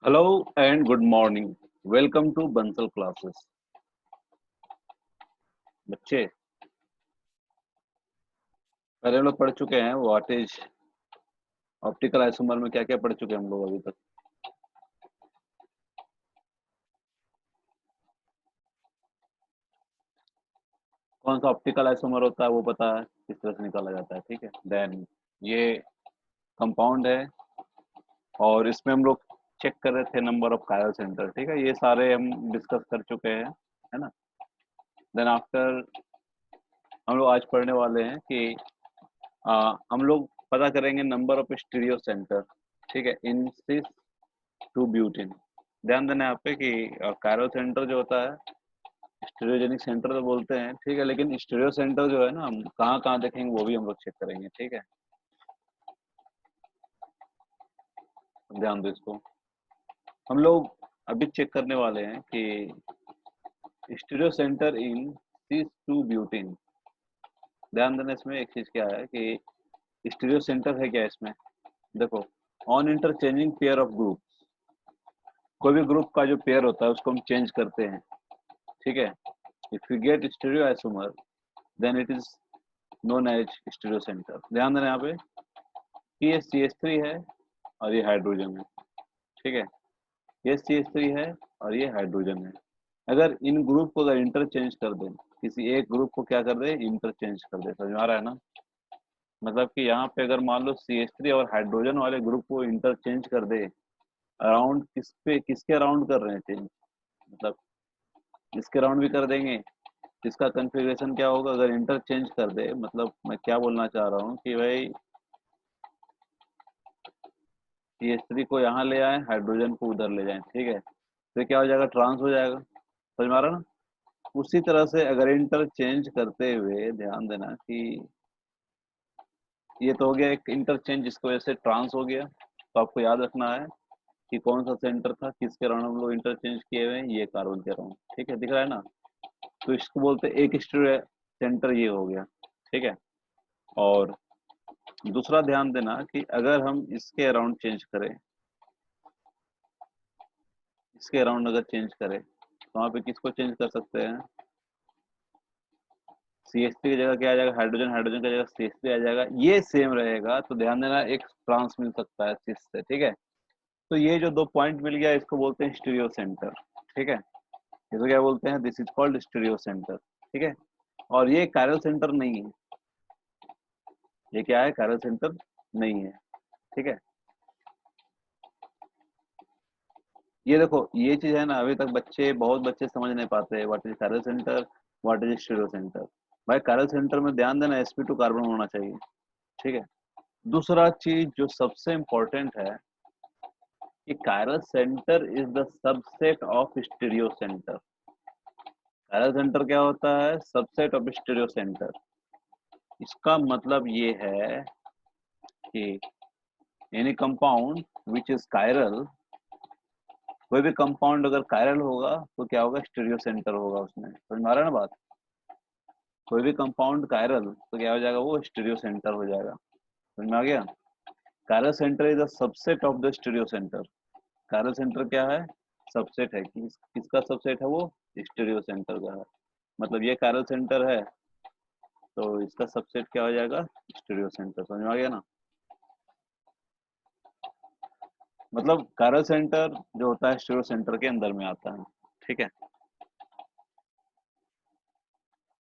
Hello and good morning. Welcome to Bansal classes. बच्चे पहले हम लोग पढ़ चुके हैं व्हाट इज ऑप्टिकल आइसोमर में क्या क्या पढ़ चुके हैं हम लोग अभी तक। कौन सा ऑप्टिकल आइसोमर होता है वो पता है, किस तरह से निकाला जाता है। ठीक है, देन ये कंपाउंड है और इसमें हम लोग चेक कर रहे थे नंबर ऑफ कायरल सेंटर। ठीक है, ये सारे हम डिस्कस कर चुके हैं, है ना। देन आफ्टर हम लोग आज पढ़ने वाले हैं कि हम लोग पता करेंगे नंबर ऑफ स्टीरियो सेंटर। ठीक है, इन सिस टू ब्यूटेन। ध्यान देना यहाँ पे कि कायरल सेंटर जो होता है स्टीरियोजेनिक सेंटर तो बोलते हैं, ठीक है, लेकिन स्टीरियो सेंटर जो है ना हम कहाँ कहाँ देखेंगे वो भी हम लोग चेक करेंगे। ठीक है, ध्यान दो इसको। हम लोग अभी चेक करने वाले हैं कि stereo centre in cis two butene. ध्यान देना इसमें एक चीज क्या है कि स्टीरियो सेंटर है क्या इसमें। देखो, on interchanging pair of group, कोई भी ग्रुप का जो पेयर होता है उसको हम चेंज करते हैं। ठीक है, if you get stereo isomer then it is known as stereo centre. ध्यान देना यहाँ पे कि ये CH3 है और ये हाइड्रोजन है। ठीक है, ये CH3 है और ये हाइड्रोजन है। अगर इन ग्रुप को अगर इंटरचेंज कर दें, किसी एक ग्रुप को क्या कर दे, इंटरचेंज कर दे, समझ में आ रहा है ना। मतलब कि यहाँ पे अगर मान लो CH3 और हाइड्रोजन वाले ग्रुप को इंटरचेंज कर दे, अराउंड किस पे किसके अराउंड कर रहे हैं चेंज, मतलब इसके अराउंड भी कर देंगे। इसका कन्फिग्रेशन क्या होगा अगर इंटरचेंज कर दे, मतलब मैं क्या बोलना चाह रहा हूँ कि भाई CH3 को यहाँ ले आए, हाइड्रोजन को उधर ले जाएं। ठीक है, तो क्या हो जाएगा, ट्रांस हो जाएगा। समझ में आ रहा ना। उसी तरह से अगर इंटरचेंज करते हुए ध्यान देना कि ये तो हो गया एक इंटरचेंज जिसकी वजह से ट्रांस हो गया। तो आपको याद रखना है कि कौन सा सेंटर था, किसके अराउंड हम लोग इंटरचेंज किए हुए हैं, ये कार्बन के अराउंड। ठीक है, दिख रहा है ना। तो इसको बोलते हैं एक स्टीरियो सेंटर, ये हो गया। ठीक है, और दूसरा ध्यान देना कि अगर हम इसके अराउंड चेंज करें, इसके अराउंड अगर चेंज करें तो वहाँ पे किसको चेंज कर सकते हैं। CH3 की जगह क्या आ जाएगा, हाइड्रोजन, हाइड्रोजन की जगह CH3 आ जाएगा, ये सेम रहेगा। तो ध्यान देना एक ट्रांस मिल सकता है cis से। ठीक है, तो ये जो दो पॉइंट मिल गया इसको बोलते हैं स्टीरियो सेंटर। ठीक है, इसको क्या बोलते हैं, this is called stereo centre. ठीक है, और ये कायरल सेंटर नहीं है, ये क्या है, कायरल सेंटर नहीं है। ठीक है, ये देखो ये चीज है ना, अभी तक बच्चे बहुत बच्चे समझ नहीं पाते what is chiral centre, what is stereo centre. भाई कायरल सेंटर में ध्यान देना sp2 कार्बन होना चाहिए। ठीक है, दूसरा चीज जो सबसे इम्पोर्टेंट है कि chiral centre is the subset of stereo centre. Chiral centre क्या होता है, सबसेट ऑफ स्टीरियो सेंटर। इसका मतलब ये है कि any compound which is chiral, कोई भी कंपाउंड अगर कायरल होगा तो क्या होगा, स्टीरियो सेंटर होगा उसमें। समझ में आ रहा है ना बात। कोई भी कंपाउंड कायरल तो क्या हो जाएगा, वो स्टीरियो सेंटर हो जाएगा। समझ में आ गया। Chiral centre is the subset of the stereo centre. Chiral centre क्या है, सबसेट है। किसका सबसेट है, वो स्टीरियो सेंटर का है। मतलब ये कायरल सेंटर है तो इसका सबसेट क्या हो जाएगा, स्टीरियो सेंटर। समझ में आ गया ना। मतलब कायरल सेंटर जो होता है स्टीरियो सेंटर के अंदर में आता है। ठीक है,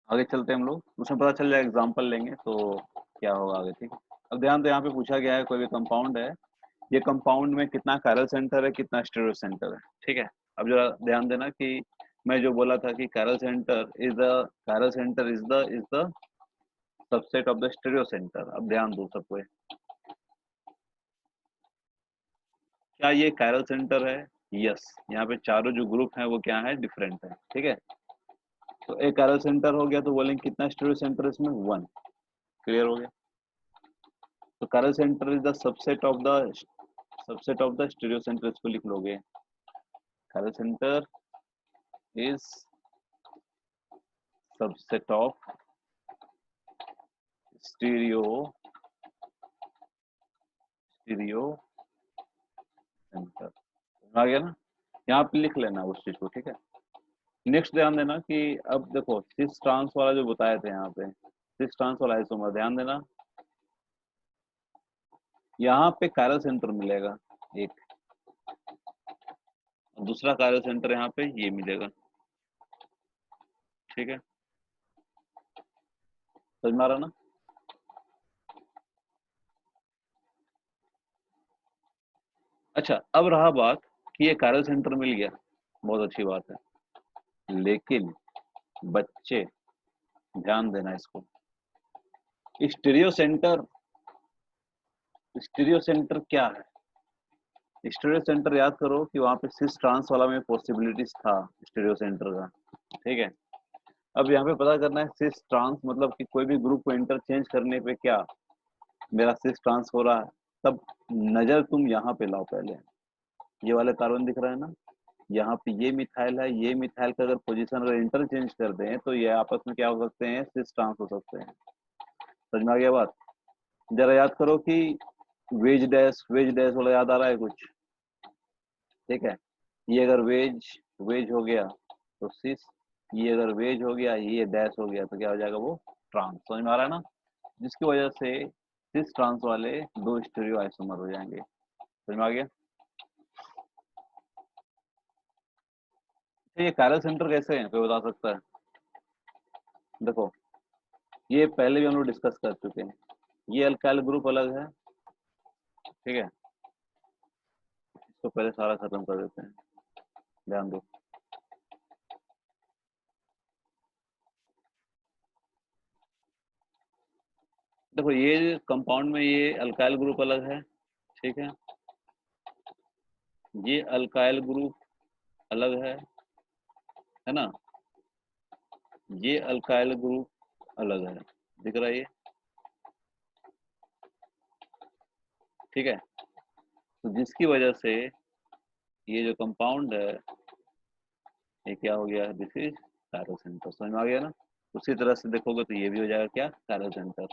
आगे चलते हैं हम लोग, उसमें पता चल जाए, एग्जांपल लेंगे तो क्या होगा आगे। ठीक है, अब ध्यान दो यहाँ पे पूछा गया है कोई भी कंपाउंड है, ये कंपाउंड में कितना कायरल सेंटर है, कितना स्टीरियो सेंटर है। ठीक है, अब जरा ध्यान देना कि मैं जो बोला था कि chiral centre is the subset of the stereo centre. अब ध्यान दो सबको, क्या ये कायरल सेंटर है। यस, यहाँ पे चारों जो ग्रुप हैं वो क्या है, डिफरेंट है। ठीक है, तो एक कायरल सेंटर हो गया तो बोलेंगे कितना स्टीरियो सेंटर इसमें, वन। क्लियर हो गया। तो chiral centre is the subset of the stereo centre, इसको लिख लोगे। Chiral centre is subset of stereo stereo centre. आ गया ना, यहाँ पे लिख लेना उस चीज को, ठीक है। नेक्स्ट ध्यान देना कि अब देखो सिस ट्रांस वाला जो बताए थे यहाँ पे, सिस ट्रांस वाला आइसोमर, ध्यान देना यहाँ पे कायरल सेंटर मिलेगा एक, दूसरा कायरल सेंटर यहाँ पे ये मिलेगा, ठीक है, समझ में आ रहा ना। अच्छा, अब रहा बात कि ये कायरल सेंटर मिल गया, बहुत अच्छी बात है, लेकिन बच्चे ध्यान देना इसको, स्टीरियो सेंटर, स्टीरियो सेंटर क्या है? स्टीरियो सेंटर याद करो कि वहां पे सिस ट्रांस वाला में पॉसिबिलिटीज था स्टीरियो सेंटर का, ठीक है। अब यहाँ पे पता करना है सिस ट्रांस मतलब कि कोई भी ग्रुप को इंटरचेंज करने पे क्या मेरा सिस ट्रांस हो रहा है। तब नजर तुम यहाँ पे लाओ, पहले ये वाले कार्बन दिख रहा है ना, यहाँ पे ये मिथाइल है, ये मिथाइल का अगर पोजीशन अगर इंटरचेंज कर दें तो ये आपस में क्या हो सकते हैं, सिस ट्रांस हो सकते हैं। समझ में आ गया बात? जरा याद करो कि वेज डैश वाला याद आ रहा है कुछ, ठीक है। ये अगर वेज वेज हो गया तो सिस, ये अगर वेज हो गया, ये डैश हो गया तो क्या हो जाएगा, वो ट्रांस। समझ में आ रहा है ना, जिसकी वजह से सिस ट्रांस वाले दो स्टीरियो आइसोमर हो जाएंगे। समझ में आ गया? तो ये कायरल सेंटर कैसे हैं, कोई बता सकता है? देखो ये पहले भी हम लोग डिस्कस कर चुके हैं, ये अल्काइल ग्रुप अलग है, ठीक है। इसको पहले सारा खत्म कर देते हैं, ध्यान दो। देखो ये कंपाउंड में ये अल्काइल ग्रुप अलग है, ठीक है, ये अल्काइल ग्रुप अलग है ना, ये अल्काइल ग्रुप अलग है, दिख रहा है ये, ठीक है। तो जिसकी वजह से ये जो कंपाउंड है ये क्या हो गया, दिस इज कायरल सेंटर। समझ में आ गया ना। उसी तरह से देखोगे तो ये भी हो जाएगा क्या, कायरल सेंटर।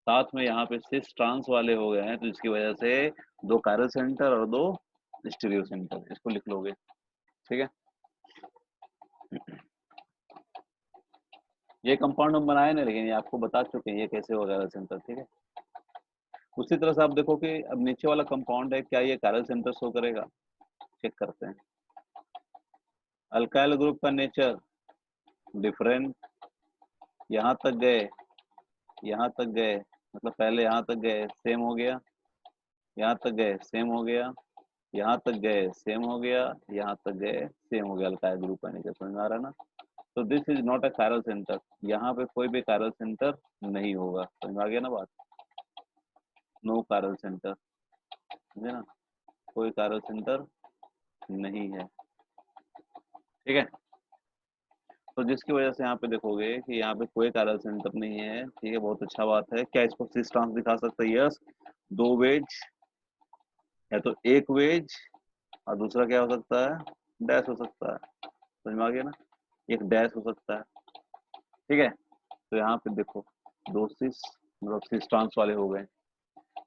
साथ में यहाँ पे सिस ट्रांस वाले हो गए हैं तो जिसकी वजह से दो कायरल सेंटर और दो स्टीरियो सेंटर, इसको लिख लोगे, ठीक है। ये कंपाउंड हम बनाए नहीं, लेकिन ये आपको बता चुके हैं ये कैसे होगा कायरल सेंटर, ठीक है। उसी तरह से आप देखो कि अब नीचे वाला कंपाउंड है, क्या ये कायरल सेंटर शो करेगा, चेक करते हैं। अल्काइल ग्रुप का नेचर डिफरेंट, यहाँ तक गए, यहाँ तक गए, मतलब पहले यहाँ तक गए सेम हो गया, यहाँ तक गए सेम हो गया, यहाँ तक गए सेम हो गया, यहाँ तक गए सेम हो गया, अल्काइल ग्रुप का नेचर। समझ में आ रहा है ना। तो this is not a chiral centre, यहाँ पे कोई भी कायरल सेंटर नहीं होगा। समझ में आ गया ना बात, नो कायरल सेंटर, समझे ना, कोई कायरल सेंटर नहीं है, ठीक है। तो जिसकी वजह से यहाँ पे देखोगे कि यहाँ पे कोई कायरल सेंटर नहीं है, ठीक है, बहुत अच्छा बात है। क्या इसको सिस ट्रांस दिखा सकते हैं? यस, दो वेज, या तो एक वेज और दूसरा क्या हो सकता है, डैश हो सकता है। समझ में आ गया ना, एक डैश हो सकता है, ठीक है। तो यहाँ पे देखो दो सिस, मतलब सिस ट्रांस वाले हो गए।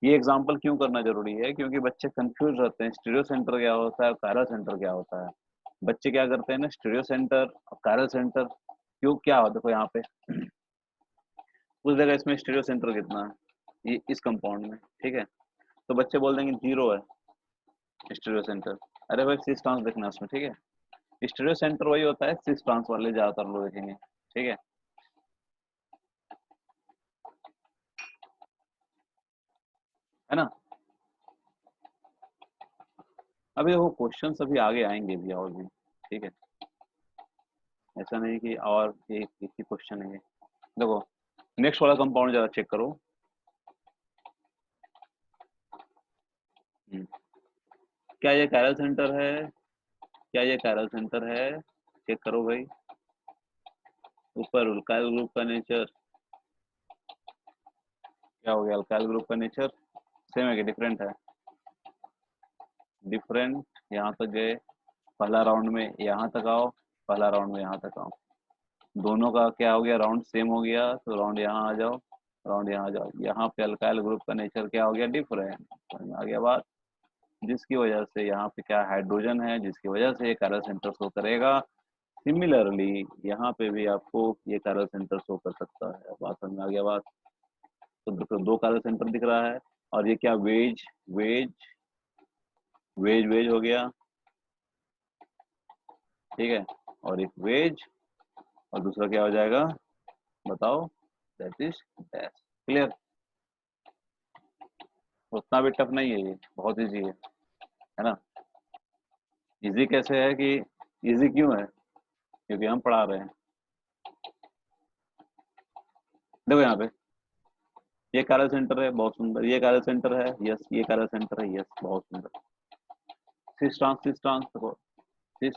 ये एग्जांपल क्यों करना जरूरी है, क्योंकि बच्चे कंफ्यूज रहते हैं स्टीरियो सेंटर क्या होता है और कायरल सेंटर क्या होता है। बच्चे क्या करते हैं ना, स्टीरियो सेंटर और कायरल सेंटर, क्यों क्या होता है, देखो यहाँ पे उस जगह इसमें स्टीरियो सेंटर कितना है, ये इस कंपाउंड में, ठीक है। तो बच्चे बोल देंगे जीरो है स्टीरियो सेंटर। अरे भाई सिस ट्रांस देखना उसमें, ठीक है। स्टीरियो सेंटर वही होता है, सिस ट्रांस वाले ज्यादातर लोग देखेंगे, ठीक है, है ना। अभी वो क्वेश्चन अभी आगे आएंगे भी और भी, ठीक है, ऐसा नहीं कि और एक ही क्वेश्चन है ये। देखो नेक्स्ट वाला कंपाउंड जरा चेक करो। क्या ये कायरल सेंटर है, क्या ये कायरल सेंटर है, चेक करो भाई। ऊपर अल्काइल ग्रुप का नेचर क्या हो गया, अल्काइल ग्रुप का नेचर सेम है कि डिफरेंट है, डिफरेंट। यहाँ तक गए, पहला राउंड में यहाँ तक आओ, पहला राउंड में यहाँ तक आओ, दोनों का क्या हो गया, राउंड सेम हो गया, तो राउंड यहाँ आ जाओ, राउंड यहाँ आ जाओ। यहाँ पे अल्काइल ग्रुप का नेचर क्या हो गया, डिफरेंट। समझ में आ गया बात, जिसकी वजह से यहाँ पे क्या हाइड्रोजन है, जिसकी वजह से ये कायरल सेंटर शो करेगा। सिमिलरली यहाँ पे भी आपको ये कायरल सेंटर शो कर सकता है। बात समझ में आ गया बात? तो देखो दो कायरल सेंटर दिख रहा है, और ये क्या वेज वेज वेज वेज हो गया, ठीक है, और एक वेज, और दूसरा क्या हो जाएगा बताओ? That is dash. क्लियर? उतना भी टफ नहीं है, ये बहुत इजी है ना? इजी कैसे है कि इजी क्यों है? क्योंकि हम पढ़ा रहे हैं। देखो यहाँ पे ये कायरल सेंटर है, बहुत सुंदर। ये कायरल सेंटर है, यस। ये कायरल सेंटर है, यस, बहुत सुंदर। सिस ट्रांस देखो, सिस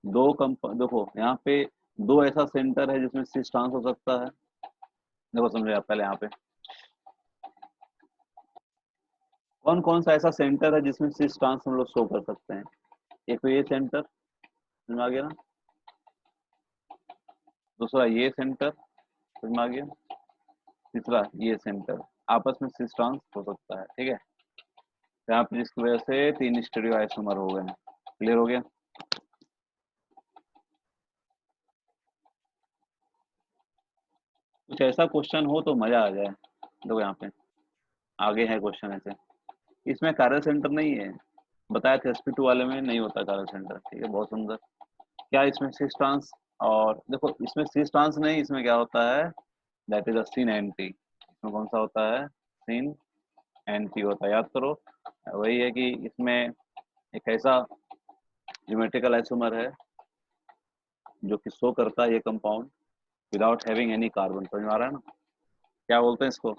दो कंप देखो यहाँ पे दो ऐसा सेंटर है जिसमें सिस ट्रांस हो सकता है। देखो समझे आप पहले यहाँ पे कौन कौन सा ऐसा सेंटर है जिसमें सिस ट्रांस हम लोग शो कर सकते हैं। एक तो ये सेंटर समझ में आ गया ना, दूसरा ये सेंटर समझ में आ गया, तीसरा ये सेंटर। आपस में सिस ट्रांस हो सकता है, ठीक है। यहाँ पे जिसकी वजह से तीन स्टीरियो आइसोमर हो गए हैं। क्लियर हो गया? कुछ ऐसा क्वेश्चन हो तो मजा आ जाए। देखो यहाँ पे आगे है क्वेश्चन ऐसे, इसमें कायरल सेंटर नहीं है, बताया था sp2 वाले में नहीं होता कायरल सेंटर, ठीक है, बहुत सुंदर। क्या इसमें सिस ट्रांस, और देखो इसमें सिस ट्रांस नहीं, इसमें क्या होता है, that is a syn anti. इसमें कौन सा होता है? सिन एंटी होता है, याद करो। वही है कि इसमें एक ऐसा ज्योमेट्रिकल आइसोमर है जो कि शो करता है ये compound without having any carbon. समझ में आ रहा है ना? क्या बोलते हैं इसको?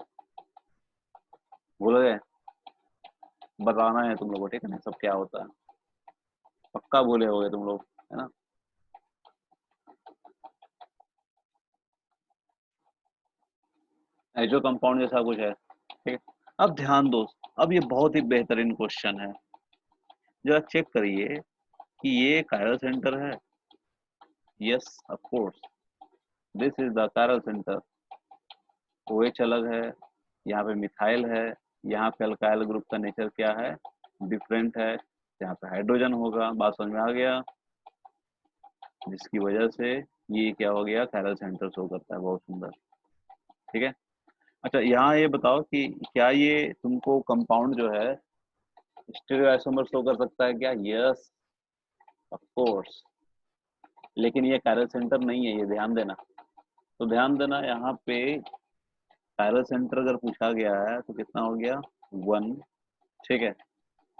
भूल गए? बताना है तुम लोगों को, ठीक है ना, सब क्या होता है। पक्का भूले होगे तुम लोग, है ना? जो कंपाउंड जैसा कुछ है, ठीक है। अब ध्यान दो, अब ये बहुत ही बेहतरीन क्वेश्चन है। जरा चेक करिए कि ये कायरल सेंटर है। Yes of course, this is the chiral centre. OH अलग है, यहाँ पे मिथाइल है, यहाँ पे अल्काइल ग्रुप का नेचर क्या है? डिफरेंट है। यहाँ पे हाइड्रोजन होगा। बात समझ में आ गया? जिसकी वजह से ये क्या हो गया, कायरल सेंटर शो करता है। बहुत सुंदर, ठीक है। अच्छा यहाँ ये बताओ कि क्या ये तुमको कंपाउंड जो है स्टीरियो आइसोमर शो कर सकता है क्या? यस ऑफ कोर्स, लेकिन ये कायरल सेंटर नहीं है, ये ध्यान देना। तो ध्यान देना यहाँ पे कायरल सेंटर अगर पूछा गया है तो कितना हो गया? 1, ठीक है।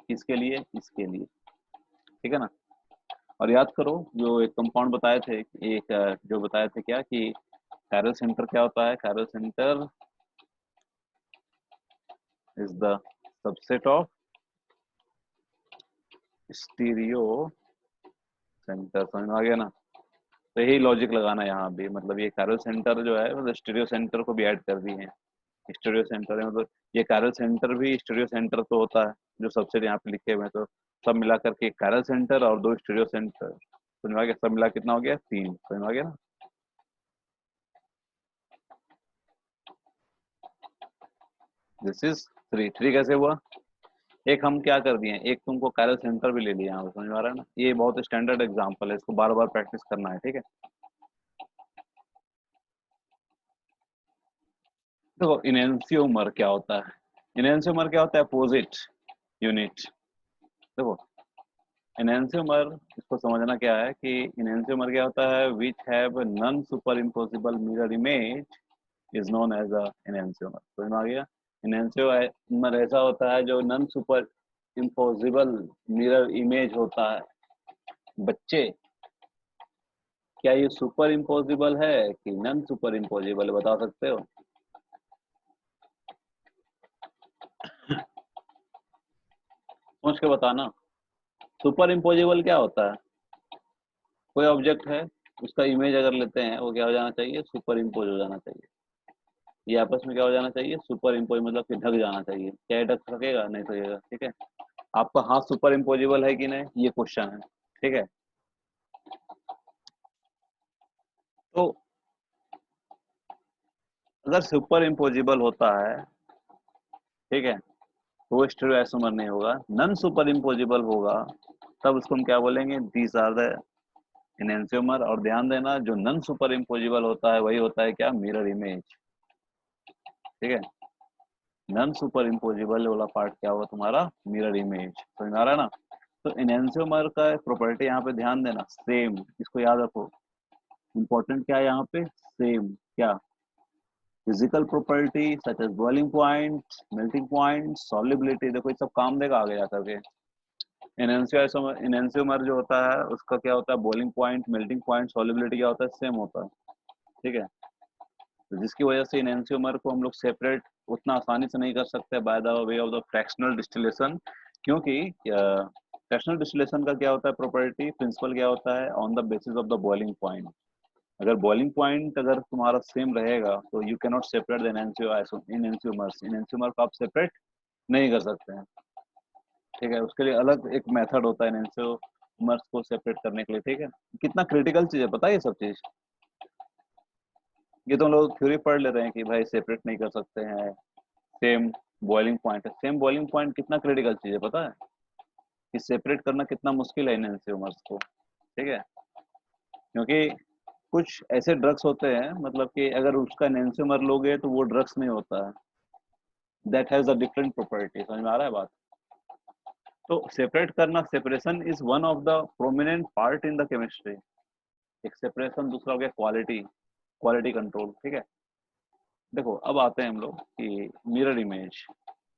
किसके लिए? इसके लिए, ठीक है ना। और याद करो जो एक कंपाउंड बताए थे, एक जो बताए थे क्या कि कायरल सेंटर क्या होता है? Chiral centre is the subset of stereo centre. समझ में आ गया ना? तो यही लॉजिक लगाना है यहाँ भी, मतलब ये कायरल सेंटर जो है मतलब स्टीरियो सेंटर को भी ऐड कर दिए हैं। स्टीरियो सेंटर है मतलब ये कायरल सेंटर भी स्टीरियो सेंटर तो होता है, जो सबसे यहाँ पे लिखे हुए हैं। तो सब मिला करके कायरल सेंटर और दो स्टीरियो सेंटर, समझ में आ गया? सब मिला कितना हो गया? 3। समझ में आ गया ना? This is 3। 3 कैसे हुआ? एक हम क्या कर दिए, एक तुमको कायरल सेंटर भी ले लिया यहाँ पे। समझ में आ रहा है ना? ये बहुत स्टैंडर्ड एग्जाम्पल है, इसको बार बार प्रैक्टिस करना है, ठीक है। देखो इनएंसियोमर क्या होता है? इनएंसियोमर क्या होता है? Opposite unit. देखो इनएंसियोमर, इसको समझना क्या है कि इनएंसियोमर क्या होता है? Which have non superimposable mirror image is known as a enantiomer. समझ में आ गया? इनएंसियोमर ऐसा होता है जो non superimposable mirror image होता है। बच्चे क्या ये सुपर इम्पोसिबल है कि नॉन सुपर इम्पोसिबल, बता सकते हो? सोच के बताना। सुपर इम्पोजिबल क्या होता है? कोई ऑब्जेक्ट है, उसका इमेज अगर लेते हैं, वो क्या हो जाना चाहिए? सुपर इम्पोज हो जाना चाहिए। ये आपस में क्या हो जाना चाहिए? सुपर इम्पोज, मतलब कि ढक जाना चाहिए। क्या ये ढक सकेगा? नहीं सकेगा, ठीक है। आपका हाथ सुपर इम्पोजिबल है कि नहीं, ये क्वेश्चन है, ठीक है। तो अगर सुपर इम्पोजिबल होता है, ठीक है, वो स्टीरियोआइसोमर नहीं होगा। नॉन सुपर इम्पोजिबल होगा तब उसको हम क्या बोलेंगे, दीज आर द एनेंसियोमर। और ध्यान देना जो नॉन सुपर इम्पोजिबल होता है वही होता है क्या, मिरर इमेज। ठीक है, नॉन सुपर इम्पोजिबल वाला पार्ट क्या होगा तुम्हारा, मिरर इमेज। समझ में आ रहा है ना। तो एनेंसियोमर का प्रॉपर्टी यहाँ पे ध्यान देना, सेम, इसको याद रखो। इंपॉर्टेंट क्या है यहाँ पे, सेम। क्या, physical property such as boiling point, melting point, solubility, देखो ये सब काम देगा आगे जाकर के। एनेंसियोमर जो होता है उसका क्या होता है, boiling point, melting point, solubility क्या होता है, सेम होता है। ठीक है, तो जिसकी वजह से एनेंसियोमर को हम लोग सेपरेट उतना आसानी से नहीं कर सकते by the way of the fractional distillation. क्योंकि फ्रैक्शनल डिस्टिलेशन का क्या होता है, प्रॉपर्टी प्रिंसिपल क्या होता है, on the basis of the boiling point. अगर बॉइलिंग पॉइंट अगर तुम्हारा सेम रहेगा तो you can not separate the enantiomers. Enantiomer को आप सेपरेट नहीं कर सकते हैं। ठीक है, उसके लिए अलग एक मेथड होता है एनेंसियोमर्स को सेपरेट करने के लिए। ठीक है, कितना क्रिटिकल चीज है पता है ये सब चीज। ये तो लोग थ्योरी पढ़ ले रहे हैं कि भाई सेपरेट नहीं कर सकते हैं, सेम बॉइलिंग पॉइंट है। सेम बॉइलिंग पॉइंट कितना क्रिटिकल चीज है पता है, कि सेपरेट करना कितना मुश्किल है एनेंसियोमर्स को। ठीक है, क्योंकि कुछ ऐसे ड्रग्स होते हैं मतलब कि अगर उसका एनेंसियोमर लोगे तो वो ड्रग्स नहीं होता है, that has a different property. समझ में आ रहा है बात। तो सेपरेट करना, separation is one of the prominent part in the chemistry. एक सेपरेशन, दूसरा हो गया क्वालिटी, क्वालिटी कंट्रोल। ठीक है, देखो अब आते हैं हम लोग कि मिरर इमेज,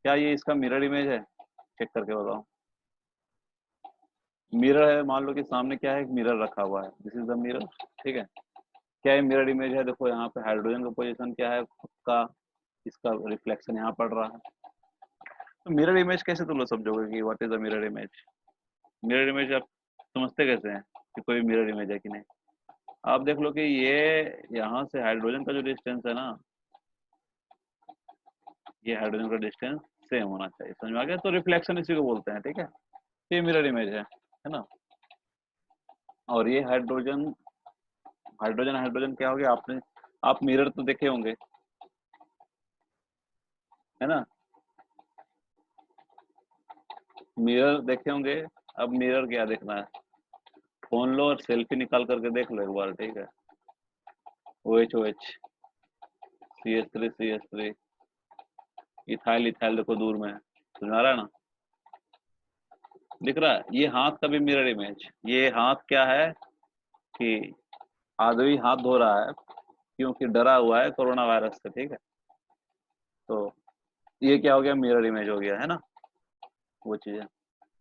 क्या ये इसका मिरर इमेज है, चेक करके बताओ। मिरर है, मान लो कि सामने क्या है, एक मिरर रखा हुआ है, दिस इज द मिरर। ठीक है, क्या ये मिरर इमेज है, देखो यहाँ पे हाइड्रोजन का पोजीशन क्या है खुद का, इसका रिफ्लेक्शन यहाँ पड़ रहा है। तो मिरर इमेज कैसे तुम लोग समझोगे कि what is the mirror image. Mirror image आप समझते कैसे हैं कि कोई मिरर इमेज है कि नहीं। आप देख लो कि ये यहाँ से हाइड्रोजन का जो डिस्टेंस है ना, ये हाइड्रोजन का डिस्टेंस सेम होना चाहिए। समझ में आ गया, तो रिफ्लेक्शन इसी को बोलते हैं। ठीक है, ये मिरर इमेज है ना। और ये हाइड्रोजन, हाइड्रोजन हाइड्रोजन क्या हो गया, आपने आप मिरर तो देखे होंगे, है ना, मिरर देखे होंगे। अब मिरर क्या देखना है, फोन लो और सेल्फी निकाल करके देख लो एक बार। ठीक है, O H O H, CH3 ethyl ethyl देखो दूर में है। समझ में आ रहा है ना, दिख रहा है। ये हाथ का भी मिरर इमेज, ये हाथ क्या है कि आदमी हाथ धो रहा है क्योंकि डरा हुआ है कोरोना वायरस से। ठीक है, तो ये क्या हो गया, मिरर इमेज हो गया, है ना। वो चीज है,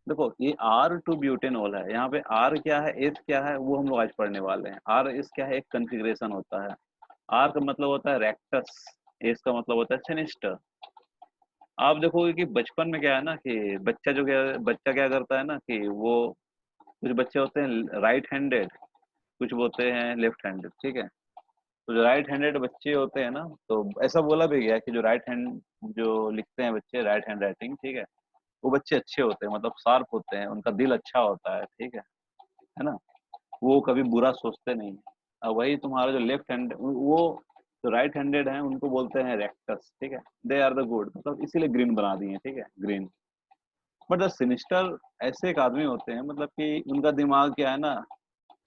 देखो ये R2 ब्यूटेनॉल है, यहाँ पे R क्या है, एस क्या है, वो हम लोग आज पढ़ने वाले हैं। R एस क्या है, एक कॉन्फ़िगरेशन होता है। R का मतलब होता है रेक्टस, एस का मतलब होता है सिनिस्टर। आप देखोगे कि बचपन में क्या है ना कि बच्चा जो क्या, बच्चा क्या करता है ना कि वो, कुछ बच्चे होते हैं राइट हैंडेड, कुछ होते हैं लेफ्ट हैंडेड। ठीक है, तो जो राइट हैंडेड बच्चे होते हैं ना, तो ऐसा बोला भी गया है कि जो राइट हैंड जो लिखते हैं बच्चे, राइट हैंड राइटिंग, ठीक है, वो बच्चे अच्छे होते हैं, मतलब शार्प होते हैं, उनका दिल अच्छा होता है। ठीक है ना, वो कभी बुरा सोचते नहीं। और वही तुम्हारा जो लेफ्ट हैंड, वो जो राइट हैंडेड है उनको बोलते हैं रेक्टस। ठीक है, दे आर द गुड, मतलब इसीलिए ग्रीन बना दिए। ठीक है, ग्रीन। बट द सिनिस्टर ऐसे एक आदमी होते हैं, मतलब कि उनका दिमाग क्या है ना,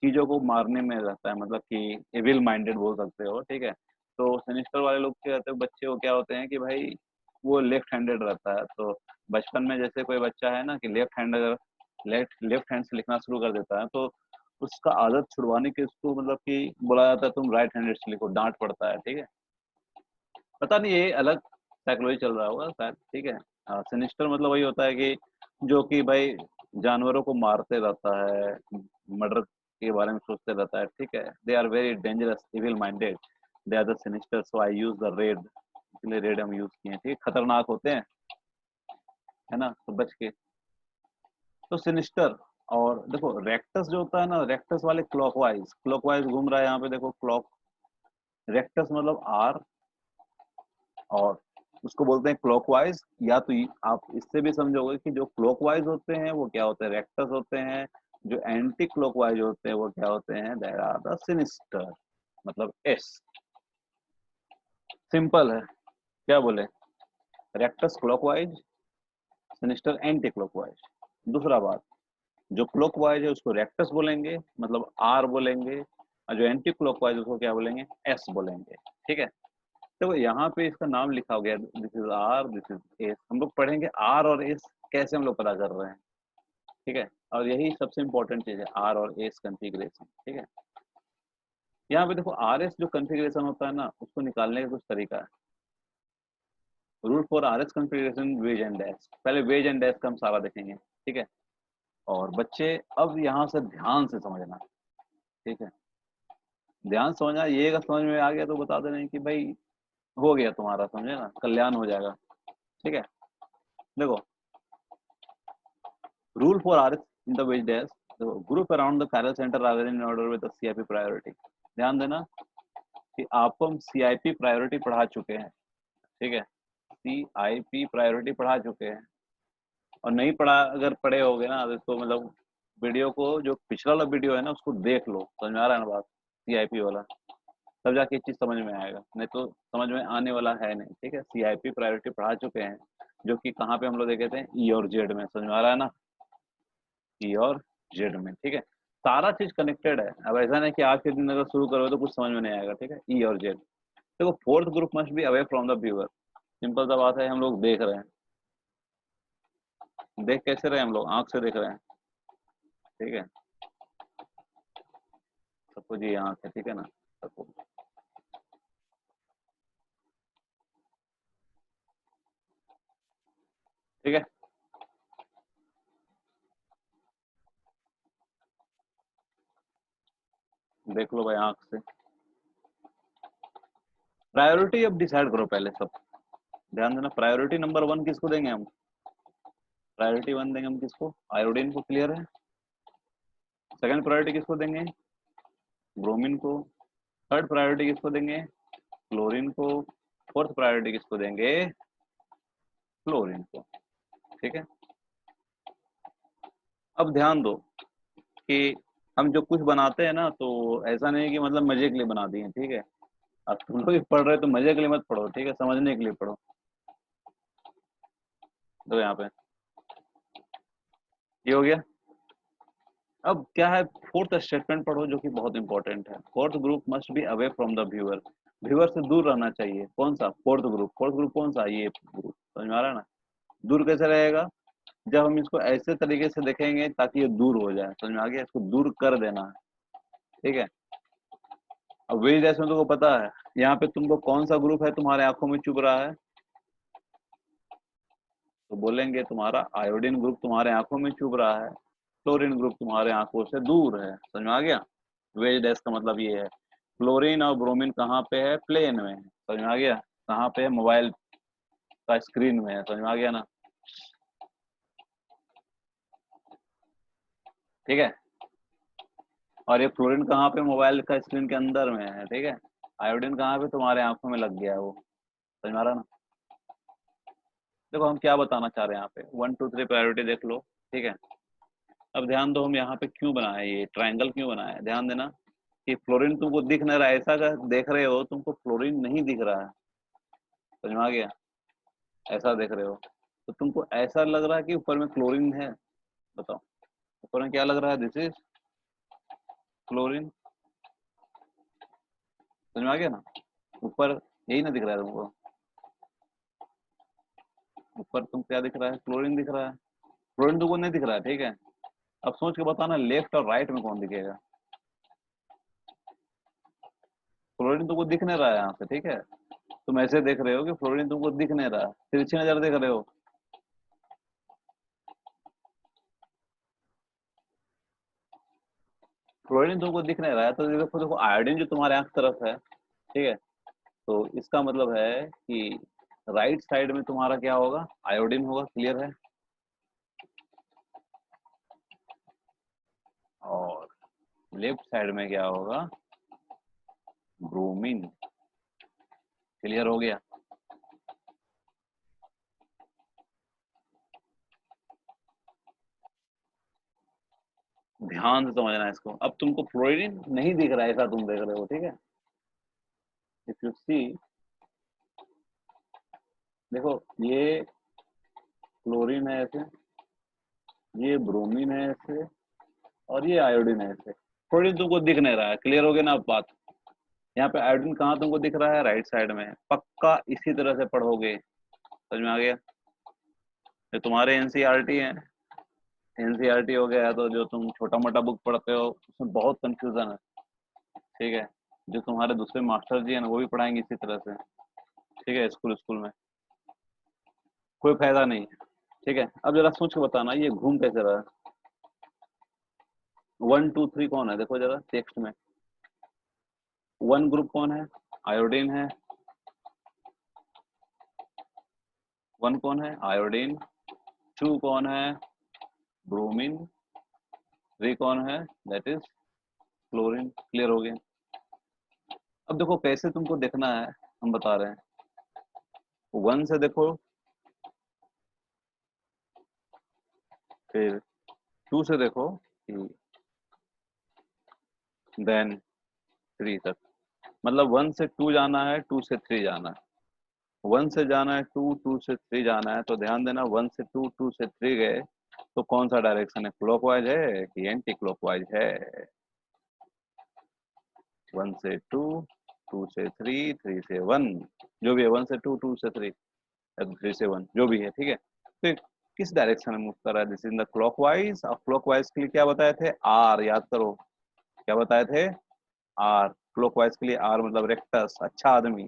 चीजों को मारने में रहता है, मतलब कि एविल माइंडेड बोल सकते हो। ठीक है, तो सिनिस्टर वाले लोग क्या रहते हैं, बच्चे वो क्या होते हैं कि भाई वो लेफ्ट हैंडेड रहता है। तो बचपन में जैसे कोई बच्चा है ना कि लेफ्ट हैंड, अगर लेफ्ट हैंड से लिखना शुरू कर देता है तो उसका आदत छुड़वाने के उसको मतलब कि बोला जाता है तुम राइट हैंडेड से लिखो, डांट पड़ता है। ठीक है, पता नहीं ये अलग साइकोलॉजी चल रहा होगा शायद। ठीक है, सिनिस्टर मतलब वही होता है कि जो कि भाई जानवरों को मारते रहता है, मर्डर के बारे में सोचते रहता है। ठीक है, they are very dangerous, evil minded, they are the sinister, so I use the red, इसलिए रेड हम यूज किए। ठीक है, खतरनाक होते हैं, है ना, तो बच के। तो सिनिस्टर, और देखो रेक्टस जो होता है ना, रेक्टस वाले क्लॉकवाइज, क्लॉकवाइज घूम रहा है यहाँ पे, देखो क्लॉक, रेक्टस मतलब आर, और उसको बोलते हैं क्लॉकवाइज। या तो आप इससे भी समझोगे कि जो क्लॉकवाइज होते हैं वो क्या होते हैं, रेक्टस होते हैं। जो एंटी क्लॉकवाइज होते हैं वो क्या होते हैं, देयर आर द सिनिस्टर, मतलब एस। सिंपल है, क्या बोले, rectus clockwise, sinister anti clockwise. दूसरा बात, जो क्लॉकवाइज है उसको रेक्टस बोलेंगे, मतलब आर बोलेंगे, और जो एंटी क्लॉकवाइज उसको क्या बोलेंगे, एस बोलेंगे। ठीक है, तो यहाँ पे इसका नाम लिखा हो गया, this is R, this is S. हम लोग पढ़ेंगे आर और एस कैसे हम लोग पता कर रहे हैं। ठीक है, और यही सबसे इंपॉर्टेंट चीज है, आर और एस कॉन्फ़िगरेशन। ठीक है, यहाँ पे देखो आर एस जो कॉन्फ़िगरेशन होता है ना, उसको निकालने का कुछ तरीका है। Rule for R S configuration wedge and dash. पहले वेज एंड डैश का हम सारा देखेंगे। ठीक है, और बच्चे अब यहाँ से ध्यान से समझना। ठीक है, ध्यान समझना, ये अगर समझ में आ गया तो बता देना कि भाई हो गया तुम्हारा, समझे ना, कल्याण हो जाएगा। ठीक है, देखो rule for R in the which dash the group around the chiral center are arranged in order with the CIP priority। ध्यान देना कि आपको हम CIP प्रायोरिटी पढ़ा चुके हैं। ठीक है, CIP प्रायोरिटी पढ़ा चुके हैं, और नहीं पढ़ा अगर पढ़े होगे ना तो मतलब वीडियो को, जो पिछला वाला वीडियो है ना उसको देख लो, समझ में आ रहा है ना बात, CIP वाला, तब जाके ये चीज समझ में आएगा, नहीं तो समझ में आने वाला है नहीं। ठीक है, CIP प्रायोरिटी पढ़ा चुके हैं, जो कि कहाँ पे हम लोग देखे थे, ई और जेड में। समझ में आ रहा है ना, ई और जेड में। ठीक है, सारा चीज कनेक्टेड है। अब ऐसा नहीं कि आज के दिन अगर शुरू करोगे तो कुछ समझ में नहीं आएगा। ठीक है, ई और जेड। देखो fourth group must be away from the viewer. Simple सा बात है, हम लोग देख रहे हैं, देख कैसे रहे, हम लोग आंख से देख रहे हैं। ठीक है, सबको जी आंख है, ठीक है ना, सबको। ठीक है, देख लो भाई आंख से। प्रायोरिटी अब डिसाइड करो पहले सब। ध्यान देना, प्रायोरिटी नंबर 1 किसको देंगे हम, प्रायोरिटी 1 देंगे हम किसको, आयोडीन को। क्लियर है। सेकंड प्रायोरिटी किसको देंगे, ब्रोमीन को। थर्ड प्रायोरिटी किसको देंगे, क्लोरीन को। फोर्थ प्रायोरिटी किसको देंगे, क्लोरीन को। ठीक है, अब ध्यान दो कि हम जो कुछ बनाते हैं ना, तो ऐसा नहीं है कि मतलब मजे के लिए बना दिए। ठीक है, अब तुम लोग भी पढ़ रहे हो तो मजे के लिए मत पढ़ो। ठीक है, समझने के लिए पढ़ो। तो यहाँ पे ये हो गया। अब क्या है, फोर्थ स्टेटमेंट पढ़ो जो कि बहुत इंपॉर्टेंट है। Fourth group must be away from the viewer. Viewer से दूर रहना चाहिए। कौन सा, फोर्थ ग्रुप। फोर्थ ग्रुप कौन सा, ये ग्रुप। समझ में आ रहा है ना, दूर कैसे रहेगा, जब हम इसको ऐसे तरीके से देखेंगे ताकि ये दूर हो जाए। समझ में आ गया, इसको दूर कर देना है। ठीक है, अब वेज डैश में तुमको पता है यहाँ पे तुमको कौन सा ग्रुप है तुम्हारे आंखों में चुभ रहा है, तो बोलेंगे तुम्हारा आयोडीन ग्रुप तुम्हारे आंखों में चुभ रहा है, क्लोरीन ग्रुप तुम्हारे आंखों से दूर है। समझ में आ गया, वेज डैश का मतलब ये है। क्लोरीन और ब्रोमीन कहाँ पे है, प्लेन में है। समझ में आ गया, कहाँ पे है, मोबाइल का स्क्रीन में है। समझ में आ गया ना। ठीक है, और ये फ्लोरीन कहाँ पे, मोबाइल का स्क्रीन के अंदर में है। ठीक है, आयोडीन कहाँ पे, तुम्हारे आंखों में लग गया है वो। समझ में आ रहा ना। देखो हम क्या बताना चाह रहे हैं यहाँ पे, 1 2 3 प्रायोरिटी देख लो। ठीक है, अब ध्यान दो हम यहाँ पे क्यों बनाए, ये ट्रायंगल क्यों बनाया है। ध्यान देना कि फ्लोरीन तुमको दिख नहीं रहा है, ऐसा अगर देख रहे हो तुमको फ्लोरीन नहीं दिख रहा है। समझ में आ गया, ऐसा देख रहे हो तो तुमको ऐसा लग रहा है कि ऊपर में क्लोरीन है। बताओ, ऊपर में क्या लग रहा है, दिस इज क्लोरीन। समझ में आ गया ना, ऊपर यही ना दिख रहा है तुमको, ऊपर तुम क्या दिख रहा है, क्लोरीन दिख रहा है। फ्लोरीन तुमको नहीं दिख रहा है। ठीक है, अब सोच के बताना लेफ्ट और राइट में कौन दिखेगा। फ्लोरीन तुमको दिख नहीं रहा है यहाँ से। ठीक है, तुम ऐसे देख रहे हो कि फ्लोरीन तुमको दिख नहीं रहा, तिरछी नजर देख रहे हो। फ्लोरीन तुमको दिख नहीं रहा है, तो देखो देखो आयोडीन जो तुम्हारे आंख तरफ है। ठीक है, तो इसका मतलब है कि राइट साइड में तुम्हारा क्या होगा, आयोडीन होगा। क्लियर है, और लेफ्ट साइड में क्या होगा, ब्रोमीन। क्लियर हो गया। ध्यान से समझना है इसको। अब तुमको फ्लोरीन नहीं दिख रहा है, ऐसा तुम देख रहे हो। ठीक है, इफ यू सी, देखो ये क्लोरीन है ऐसे, ये ब्रोमीन है ऐसे, और ये आयोडीन है ऐसे। क्लोरीन तुमको दिख नहीं रहा है, क्लियर हो गया ना अब बात। यहाँ पे आयोडीन कहाँ तुमको दिख रहा है, राइट साइड में, पक्का इसी तरह से पढ़ोगे। समझ में आ गया। ये तुम्हारे एनसीईआरटी है, एनसीईआरटी हो गया, तो जो तुम छोटा मोटा बुक पढ़ते हो उसमें बहुत कंफ्यूजन है, ठीक है। जो तुम्हारे दूसरे मास्टर जी हैं वो भी पढ़ाएंगे इसी तरह से, ठीक है, स्कूल स्कूल में। कोई फायदा नहीं है, ठीक है। अब जरा सोच के बताना ये घूम कैसे रहा है। 1 2 3 कौन है, देखो जरा टेक्स्ट में। 1 ग्रुप कौन है, आयोडीन है। 1 कौन है, आयोडीन। 2 कौन है, ब्रोमीन। 3 कौन है, दैट इज क्लोरीन। क्लियर हो गया। अब देखो कैसे तुमको देखना है, हम बता रहे हैं। 1 से देखो, फिर 2 से देखो, देन 3 तक। मतलब 1 से 2 जाना है, 2 से 3 जाना है। 1 से जाना है 2, 2 से 3 जाना है, तो ध्यान देना 1 से 2, 2 से 3 गए तो कौन सा डायरेक्शन है, क्लॉकवाइज है कि एंटी क्लॉकवाइज है। 1 से 2, 2 से 3, 3 से 1, जो भी है, 1 से 2, 2 से 3 या 3 से 1, जो भी है, ठीक है। तो ये किस डायरेक्शन में मूव कर रहा है, दिस इज द क्लॉकवाइज। और क्लॉकवाइज के लिए क्या बताए थे, आर, याद करो क्या बताए थे, आर। क्लॉकवाइज के लिए आर मतलब रेक्टस, अच्छा आदमी,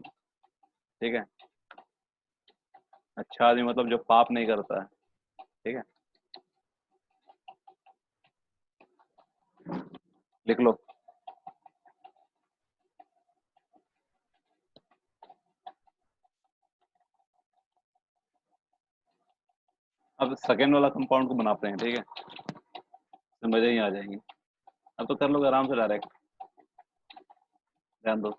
ठीक है। अच्छा आदमी मतलब जो पाप नहीं करता है, ठीक है। लिख लो। अब सेकेंड वाला कंपाउंड को बनाते हैं, ठीक है, समझ ही आ जाएंगी। अब तो कर लोगे आराम से डायरेक्ट, ध्यान दो।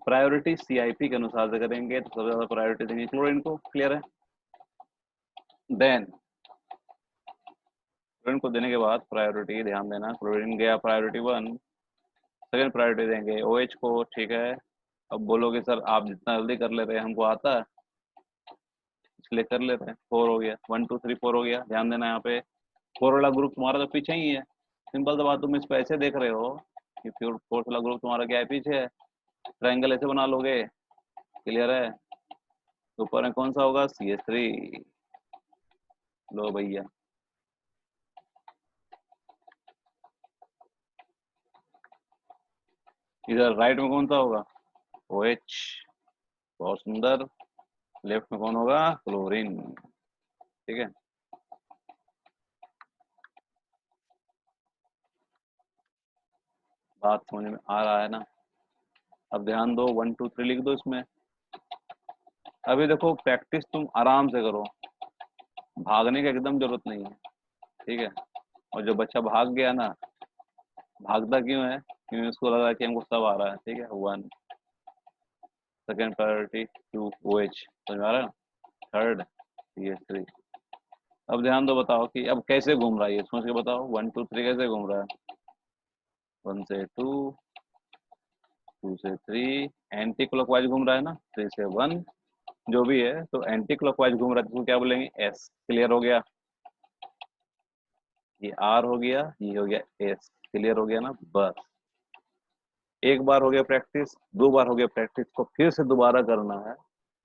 प्रायोरिटी सीआईपी के अनुसार से करेंगे तो सबसे ज्यादा प्रायोरिटी देंगे क्लोरीन को, क्लियर है। देन क्लोरीन को देने के बाद प्रायोरिटी, ध्यान देना, क्लोरीन गया प्रायोरिटी 1, सेकेंड प्रायोरिटी देंगे OH को, ठीक है। अब बोलोगे सर आप जितना जल्दी कर लेते हैं हमको आता है, इसलिए कर लेते हैं। 4 हो गया, 1 2 3 4 हो गया। ध्यान देना यहाँ पे 4 वाला ग्रुप तुम्हारा तो पीछे ही है, सिंपल सा बात, तुम इस पे ऐसे देख रहे हो कि फिर 4 वाला ग्रुप तुम्हारा क्या है, पीछे है। ट्रायंगल ऐसे बना लोगे, क्लियर है। तो ऊपर में कौन सा होगा, CH3। लो भैया, इधर राइट में कौन सा होगा, OH, बहुत सुंदर। लेफ्ट में कौन होगा, क्लोरीन, ठीक है। बात समझ में आ रहा है ना। अब ध्यान दो, 1 2 3 लिख दो इसमें। अभी देखो प्रैक्टिस तुम आराम से करो, भागने की एकदम जरूरत नहीं है, ठीक है। और जो बच्चा भाग गया ना, भागता क्यों है, क्योंकि उसको लगा कि हमको सब आ रहा है, ठीक है। 1, सेकेंड प्रायोरिटी 2, OH, समझ में आ रहा है। Third CH3। अब ध्यान दो, बताओ कि अब कैसे घूम रहा है, ये सोच के बताओ, 1 2 3 कैसे घूम रहा है। 1 से 2, 2 से 3, एंटी क्लॉकवाइज घूम रहा है ना, 3 से 1, जो भी है, तो एंटी क्लॉकवाइज घूम रहा है तो क्या बोलेंगे, S। क्लियर हो गया, ये R हो गया, ये हो गया S। क्लियर हो गया ना, बस। एक बार हो गया प्रैक्टिस, 2 बार हो गया प्रैक्टिस, को फिर से दोबारा करना है,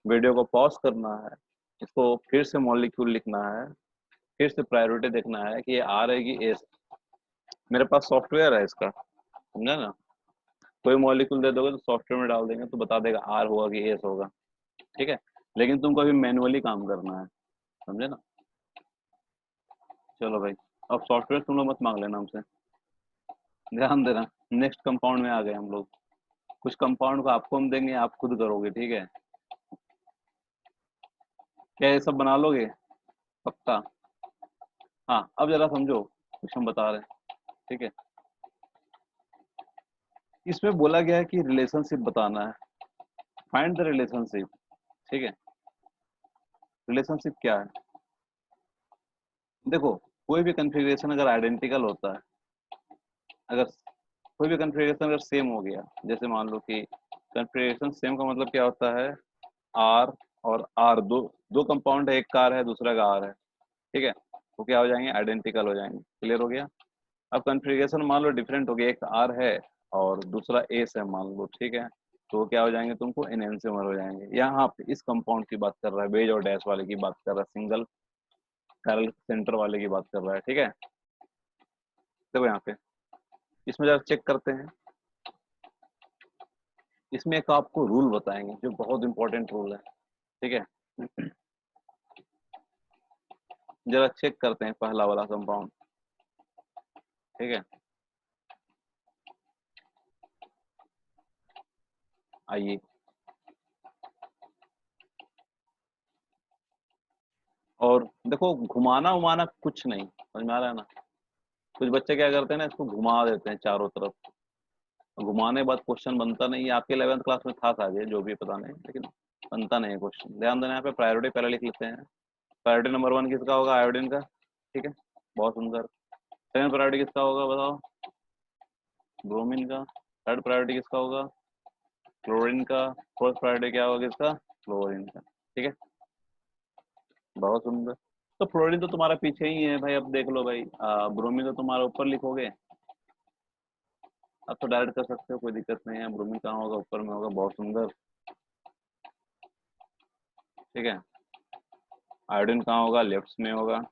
वीडियो को पॉज करना है, इसको फिर से मॉलिक्यूल लिखना है, फिर से प्रायोरिटी देखना है कि ये R है कि S। मेरे पास सॉफ्टवेयर है इसका, समझा ना। कोई मॉलिक्यूल दे दोगे तो सॉफ्टवेयर में डाल देंगे तो बता देगा R होगा कि S होगा, ठीक है। लेकिन तुमको अभी मैनुअली काम करना है, समझे ना। चलो भाई, अब सॉफ्टवेयर तुम लोग मत मांग लेना हमसे, ध्यान देना। नेक्स्ट कंपाउंड में आ गए हम लोग। कुछ कंपाउंड को आपको हम देंगे, आप खुद करोगे, ठीक है। क्या ये सब बना लोगे, पक्का। हाँ अब जरा समझो कुछ हम बता रहे हैं, ठीक है। इसमें बोला गया है कि रिलेशनशिप बताना है, फाइंड द रिलेशनशिप, ठीक है। रिलेशनशिप क्या है, देखो कोई भी कन्फिग्रेशन अगर आइडेंटिकल होता है, अगर कोई भी कन्फिग्रेशन अगर सेम हो गया, जैसे मान लो कि कन्फिग्रेशन सेम का मतलब क्या होता है, R और आर, दो दो कंपाउंड है, एक का आर है दूसरा का आर है, ठीक है, वो क्या हो जाएंगे, आइडेंटिकल हो जाएंगे। क्लियर हो गया। अब कॉन्फ़िगरेशन मान लो डिफरेंट हो गया, एक आर है और दूसरा एस है मान लो, ठीक है, तो वो क्या हो जाएंगे, तुमको एनहेंसर हो जाएंगे। यहाँ पे इस कंपाउंड की बात कर रहा है, बेज और डैश वाले की बात कर रहा है, सिंगल कैरल सेंटर वाले की बात कर रहा है, ठीक है। देखो यहाँ पे इसमें जरा चेक करते हैं, इसमें एक आपको रूल बताएंगे जो बहुत इंपॉर्टेंट रूल है, ठीक है। जरा चेक करते हैं पहला वाला कंपाउंड, ठीक है, आइए। और देखो घुमाना उमाना कुछ नहीं, समझ में आ रहा है ना। कुछ बच्चे क्या करते हैं ना, इसको घुमा देते हैं चारों तरफ, घुमाने के बाद क्वेश्चन बनता नहीं है। आपके 11th क्लास में था शायद ये, जो भी पता नहीं, लेकिन बनता नहीं है क्वेश्चन। ध्यान देना, यहाँ पे प्रायोरिटी पहले लिख लेते हैं। प्रायोरिटी नंबर 1 किसका होगा, आयोडीन का, ठीक है, बहुत सुंदर। सेकंड प्रायोरिटी किसका होगा बताओ, ब्रोमीन का। थर्ड प्रायोरिटी किसका होगा, क्लोरीन का। फोर्थ प्रायोरिटी क्या होगा किसका, क्लोरीन का, ठीक है, बहुत सुंदर। तो फ्लोरीन तो तुम्हारा पीछे ही है भाई, अब देख लो भाई, ब्रोमीन तो तुम्हारा ऊपर लिखोगे। अब तो डायरेक्ट कर सकते हो, कोई दिक्कत नहीं है। ब्रोमीन कहाँ होगा, ऊपर में होगा, बहुत सुंदर, ठीक है। आयोडीन कहाँ होगा, लेफ्ट में होगा।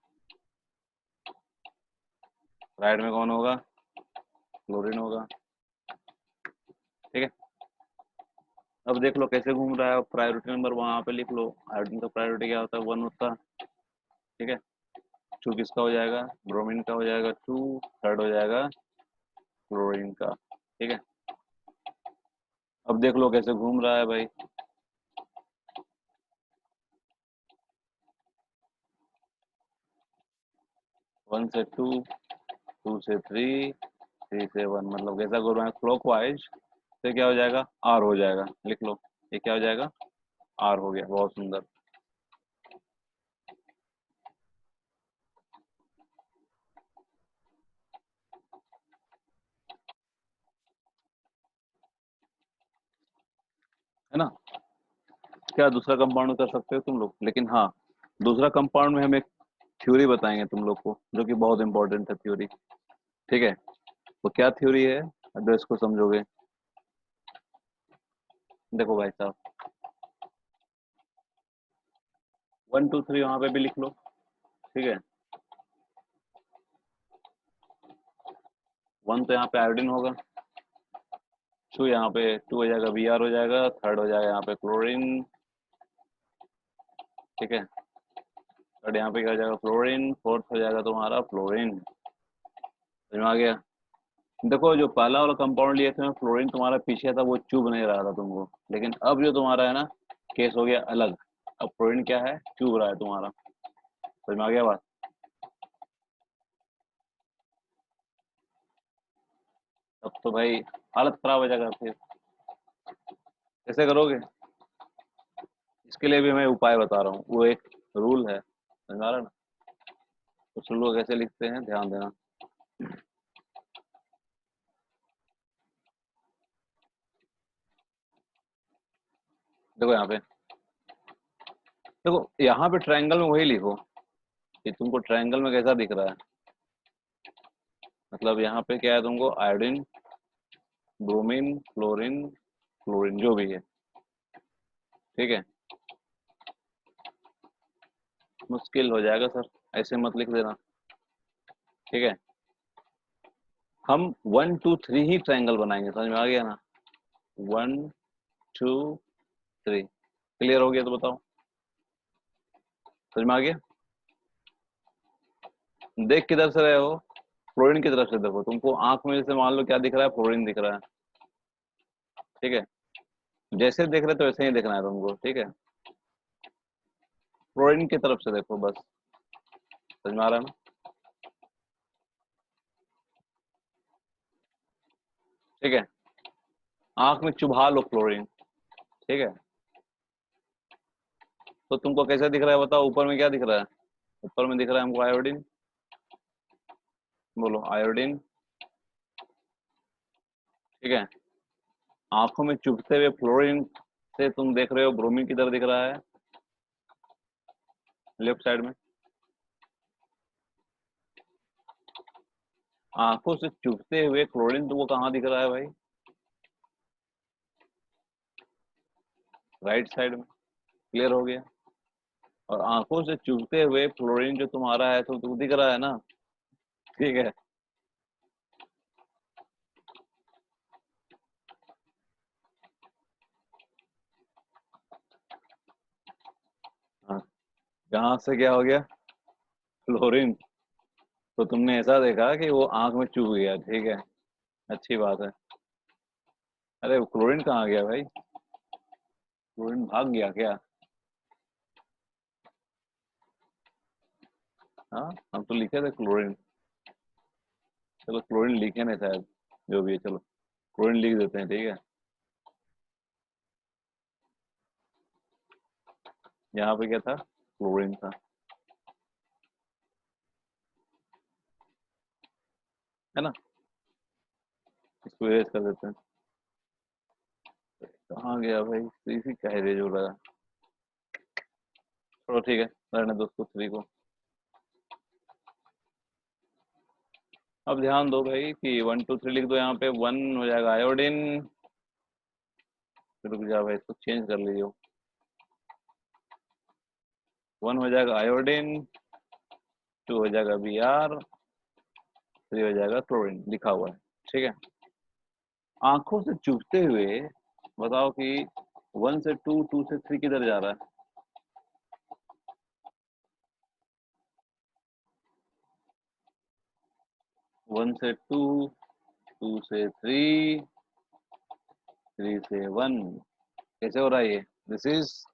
राइट में कौन होगा, क्लोरीन होगा, ठीक है। अब देख लो कैसे घूम रहा है, प्रायोरिटी नंबर वहां पे लिख लो। आयोडीन का प्रायोरिटी क्या होता है, 1 होता है, ठीक है। 2 किसका हो जाएगा, ब्रोमीन का हो जाएगा 2। थर्ड हो जाएगा क्लोरीन का, ठीक है। अब देख लो कैसे घूम रहा है भाई, 1 से 2, 2 से 3, 3 से 1, मतलब कैसा घूम रहा है, क्लॉक वाइज। तो क्या हो जाएगा, आर हो जाएगा, लिख लो। ये क्या हो जाएगा, आर हो गया, बहुत सुंदर। है ना। क्या दूसरा कंपाउंड कर सकते हो तुम लोग, लेकिन हाँ, दूसरा कंपाउंड में हम एक थ्योरी बताएंगे तुम लोग को, जो कि बहुत इंपॉर्टेंट है थ्योरी, ठीक है। वो क्या थ्योरी है, अगर इसको समझोगे। देखो भाई साहब, 1 2 3 वहां पे भी लिख लो, ठीक है। 1 तो यहाँ पे आयोडीन होगा, 2 यहाँ पे 2 हो जाएगा, बी आर हो जाएगा। थर्ड हो जाएगा यहाँ पे क्लोरीन, ठीक है। थर्ड यहाँ पे क्या हो जाएगा, फ्लोरीन। फोर्थ हो जाएगा तुम्हारा फ्लोरीन। समझ में आ गया। देखो जो पहला वाला कंपाउंड लिए थे, फ्लोरीन तुम्हारा पीछे था, वो चुभ नहीं रहा था तुमको, लेकिन अब जो तुम्हारा है ना, केस हो गया अलग। अब फ्लोरीन क्या है, चुभ रहा है तुम्हारा। समझ में आ गया बात। अब तो भाई हालत खराब हो जाएगा फिर, कैसे करोगे। इसके लिए भी मैं उपाय बता रहा हूँ, वो एक रूल है, समझ में आ रहा है ना। उस रूल को कैसे लिखते हैं, ध्यान देना। देखो यहाँ पे, देखो यहाँ पे ट्रायंगल में वही लिखो कि तुमको ट्रायंगल में कैसा दिख रहा है। मतलब यहाँ पे क्या है, तुमको आयोडीन, ब्रोमीन, क्लोरीन, क्लोरीन जो भी है, ठीक है। मुश्किल हो जाएगा सर, ऐसे मत लिख देना, ठीक है। हम 1 2 3 ही ट्रायंगल बनाएंगे, समझ में आ गया ना। 1 2 3, क्लियर हो गया तो बताओ, समझ में आ गया। देख किधर से रहे हो, फ्लोरीन की तरफ से देखो। तुमको आंख में जैसे मान लो क्या दिख रहा है, फ्लोरीन दिख रहा है, ठीक है। जैसे देख रहे तो वैसे ही देखना है तुमको, ठीक है। फ्लोरीन की तरफ से देखो बस, समझ में आ रहा है ना। ठीक है, आंख में चुभा लो फ्लोरीन, ठीक है। तो तुमको कैसे दिख रहा है बताओ, ऊपर में क्या दिख रहा है, ऊपर में दिख रहा है हमको आयोडीन। बोलो आयोडीन, ठीक है। आंखों में चुभते हुए फ्लोरीन से तुम देख रहे हो ब्रोमीन किधर दिख रहा है, लेफ्ट साइड में आंखों से चुभते हुए क्लोरीन तुमको कहाँ दिख रहा है भाई? राइट साइड में। क्लियर हो गया। और आंखों से चुभते हुए फ्लोरीन जो तुम्हारा है तो तुमको दिख रहा है ना? ठीक है। हाँ, कहाँ से क्या हो गया? फ्लोरीन। तो तुमने ऐसा देखा कि वो आंख में चुभ गया, ठीक है, अच्छी बात है। अरे वो क्लोरीन कहाँ गया भाई? क्लोरीन भाग गया क्या? हाँ, हम तो लिखे थे क्लोरीन। चलो क्लोरीन लिखे नहीं शायद, जो भी है, चलो क्लोरीन लिख देते हैं, ठीक है। यहाँ पे क्या था? क्लोरीन था, है ना? इसको erase कर देते हैं। कहाँ गया भाई? इसी का erase हो रहा है। चलो ठीक है, रहने दो उसको, 3 को। अब ध्यान दो भाई कि 1 2 3 लिख दो, यहाँ पे 1 हो जाएगा आयोडीन। रुक जा भाई, इसको चेंज कर लीजिए। 1 हो जाएगा आयोडीन, 2 हो जाएगा Br, 3 हो जाएगा क्लोरीन, लिखा हुआ है, ठीक है। आंखों से चुभते हुए बताओ कि 1 से 2, 2 से 3 किधर जा रहा है? 1 से 2, 2 से 3, 3 से 1। कैसे हो रहा है ये? This is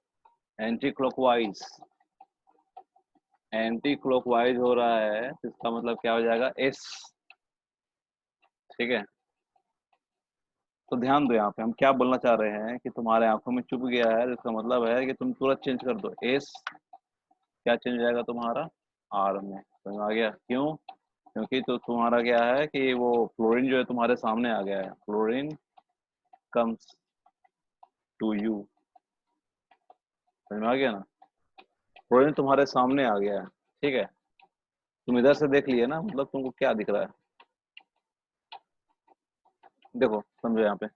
anti clockwise. Anti clockwise हो रहा है, इसका मतलब क्या हो जाएगा? एस। ठीक है। तो ध्यान दो, यहाँ पे हम क्या बोलना चाह रहे हैं कि तुम्हारे आंखों में चुभ गया है, इसका मतलब है कि तुम तुरंत चेंज कर दो। एस क्या चेंज हो जाएगा तुम्हारा? आर में। समझ आ गया क्यों? क्योंकि तो तुम्हारा क्या है कि वो फ्लोरीन जो है तुम्हारे सामने आ गया है। Fluorine comes to you. समझ में आ गया ना? फ्लोरीन तुम्हारे सामने आ गया है, ठीक है। तुम इधर से देख लिए ना, मतलब तुमको क्या दिख रहा है? देखो समझो, यहाँ पे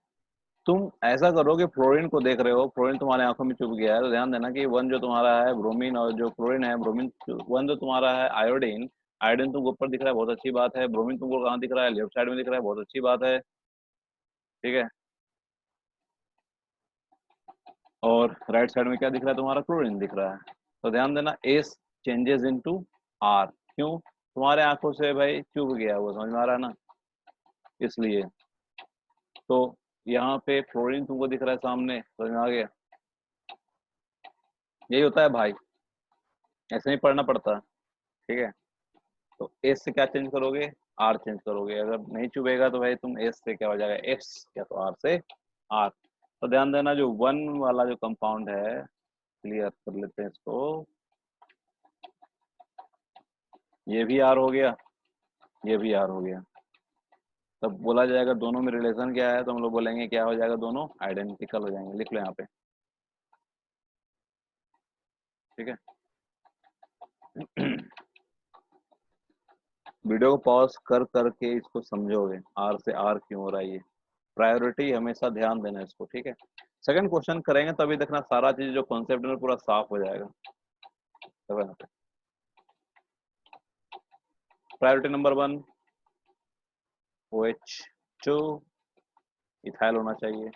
तुम ऐसा करो कि फ्लोरीन को देख रहे हो, फ्लोरीन तुम्हारे आंखों में चुभ गया है, तो ध्यान देना कि 1 जो तुम्हारा है ब्रोमीन, और जो फ्लोरीन है ब्रोमीन। 1 जो तुम्हारा है आयोडीन, आयोडीन तुमको ऊपर दिख रहा है, बहुत अच्छी बात है। ब्रोमीन तुमको कहाँ दिख रहा है? लेफ्ट साइड में दिख रहा है, बहुत अच्छी बात है, ठीक है। और राइट साइड में क्या दिख रहा है तुम्हारा? क्लोरीन दिख रहा है। तो ध्यान देना, एस चेंजेस इनटू आर। क्यों? तुम्हारे आंखों से भाई चुभ गया, वो समझ में आ रहा है ना, इसलिए। तो यहाँ पे फ्लोरीन तुमको दिख रहा है सामने, समझ में आ गया? यही होता है भाई, ऐसे ही पढ़ना पड़ता है, ठीक है। तो एस से क्या चेंज करोगे? आर चेंज करोगे। अगर नहीं चुभेगा तो भाई तुम एस से क्या हो जाएगा? एस, या तो आर से आर। तो ध्यान देना, जो 1 वाला जो कंपाउंड है, क्लियर कर लेते हैं इसको। ये भी आर हो गया, ये भी आर हो गया। तब बोला जाएगा दोनों में रिलेशन क्या है, तो हम लोग बोलेंगे क्या हो जाएगा? दोनों आइडेंटिकल हो जाएंगे। लिख लो यहाँ पे, ठीक है। वीडियो को पॉज कर करके इसको समझोगे, आर से आर क्यों हो रहा है ये। प्रायोरिटी हमेशा ध्यान देना इसको, ठीक है। सेकंड क्वेश्चन करेंगे तभी देखना सारा चीज जो कॉन्सेप्ट में पूरा साफ हो जाएगा। प्रायोरिटी नंबर 1, OH2 इथाइल होना चाहिए।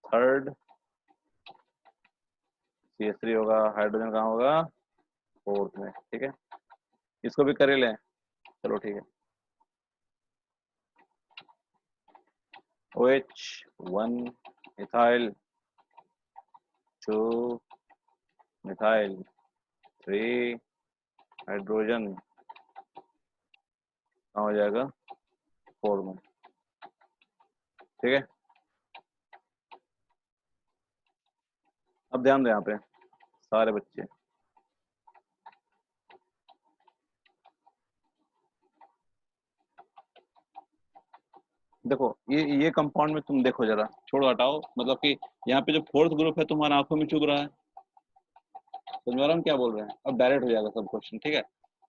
थर्ड CH3 होगा। हाइड्रोजन कहाँ होगा? फोर्थ में, ठीक है। इसको भी कर ही लें, चलो ठीक है। OH1 इथाइल, 2 मिथाइल, 3 हाइड्रोजन कहाँ हो जाएगा? 4 में, ठीक है। अब ध्यान दो यहाँ पे सारे बच्चे, देखो ये कंपाउंड में तुम देखो जरा, छोड़ो हटाओ, मतलब कि यहाँ पे जो फोर्थ ग्रुप है तुम्हारा आंखों में चुभ रहा है, समझ रहा हूँ क्या बोल रहे हैं? अब डायरेक्ट हो जाएगा सब क्वेश्चन, ठीक है।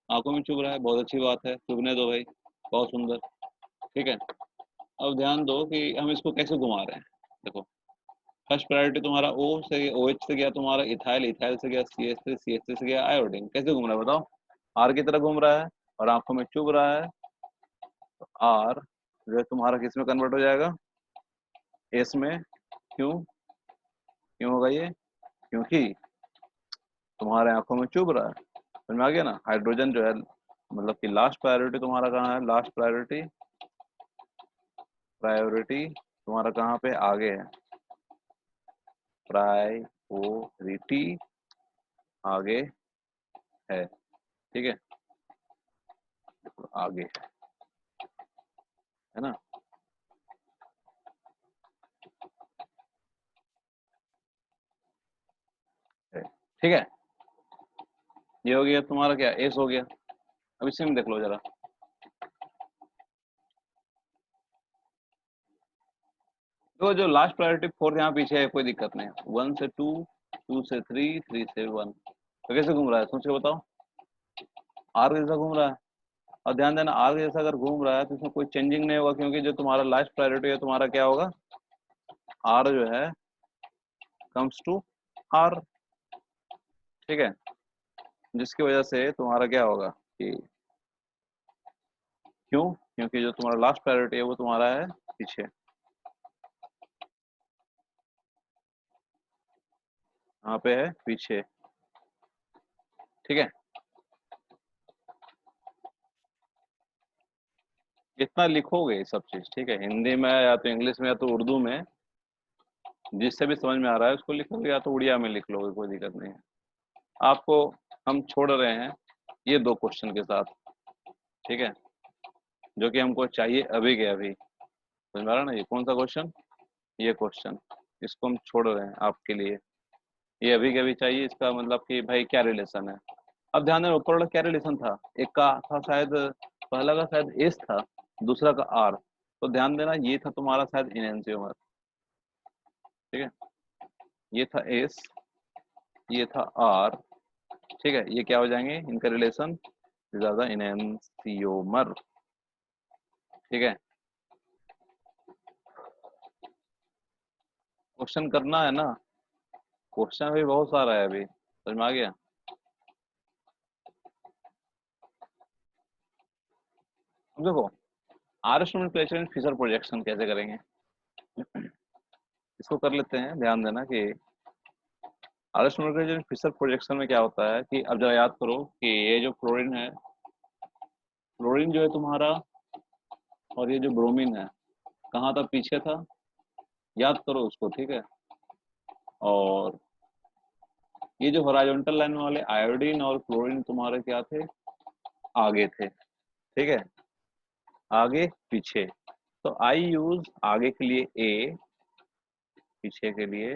आंखों में चुभ रहा है, बहुत अच्छी बात है, चुभने दो भाई, बहुत सुंदर, ठीक है। अब ध्यान दो कि हम इसको कैसे घुमा रहे हैं। देखो, फर्स्ट प्रायोरिटी तुम्हारा ओ से, OH से गया तुम्हारा इथाइल, इथाइल से गया CH3, CH3 से गया आयोडीन। कैसे घूम रहा है बताओ? आर की तरह घूम रहा है और आंखों में चुभ रहा है। तो आर जो है तुम्हारा किस में कन्वर्ट हो जाएगा? एस में। क्यों? क्यों होगा ये? क्योंकि तुम्हारे आंखों में चुभ रहा है। समझ में आ गया ना? हाइड्रोजन जो है, मतलब कि लास्ट प्रायोरिटी तुम्हारा कहाँ है? लास्ट प्रायोरिटी, प्रायोरिटी तुम्हारा कहाँ पे? आगे है। प्रायोरिटी आगे है, ठीक है, आगे है ना। है, ठीक है। ये हो गया तुम्हारा क्या? एस हो गया। अब इसी में देख लो जरा। तो जो लास्ट प्रायोरिटी 4 यहाँ पीछे है, कोई दिक्कत नहीं है। 1 से 2, 2 से 3, 3 से 1। तो कैसे घूम रहा है सोच के बताओ? आर जैसा घूम रहा है। और ध्यान देना, आर जैसा अगर घूम रहा है तो इसमें कोई चेंजिंग नहीं होगा, क्योंकि जो तुम्हारा लास्ट प्रायोरिटी है तुम्हारा क्या होगा? आर जो है कम्स टू आर, ठीक है। जिसकी वजह से तुम्हारा क्या होगा कि क्यों? क्योंकि जो तुम्हारा लास्ट प्रायोरिटी है वो तुम्हारा है पीछे, यहाँ पे है पीछे, ठीक है। कितना लिखोगे ये सब चीज, ठीक है, हिंदी में या तो इंग्लिश में या तो उर्दू में, जिससे भी समझ में आ रहा है उसको लिखोगे, या तो उड़िया में लिख लोगे, कोई दिक्कत नहीं है। आपको हम छोड़ रहे हैं ये 2 क्वेश्चन के साथ, ठीक है, जो कि हमको चाहिए अभी के अभी। समझ में आ रहा है ना? ये कौन सा क्वेश्चन? ये क्वेश्चन, इसको हम छोड़ रहे हैं आपके लिए। ये अभी के अभी चाहिए, इसका मतलब कि भाई क्या रिलेशन है। अब ध्यान देना, ऊपर वाला क्या रिलेशन था? एक का था शायद, पहला का शायद एस था, दूसरा का आर। तो ध्यान देना, ये था तुम्हारा शायद इनएंशियोमर, ठीक है। ये था एस, ये था आर, ठीक है। ये क्या हो जाएंगे इनका रिलेशन? ज्यादा इनएंशियोमर, ठीक है। क्वेश्चन करना है ना, क्वेश्चन भी बहुत सारा है अभी। समझ में आ गया? अब देखो, R student placement Fischer projection कैसे करेंगे, इसको कर लेते हैं। ध्यान देना कि आर स्टूडेंट फीचर प्रोजेक्शन में क्या होता है कि अब जरा याद करो कि ये जो क्लोरीन है, क्लोरीन जो है तुम्हारा, और ये जो ब्रोमीन है, कहाँ था? पीछे था, याद करो उसको, ठीक है। और ये जो हॉरिजॉन्टल लाइन वाले आयोडीन और क्लोरीन तुम्हारे क्या थे? आगे थे, ठीक है। आगे पीछे, तो आई यूज आगे के लिए ए, पीछे के लिए,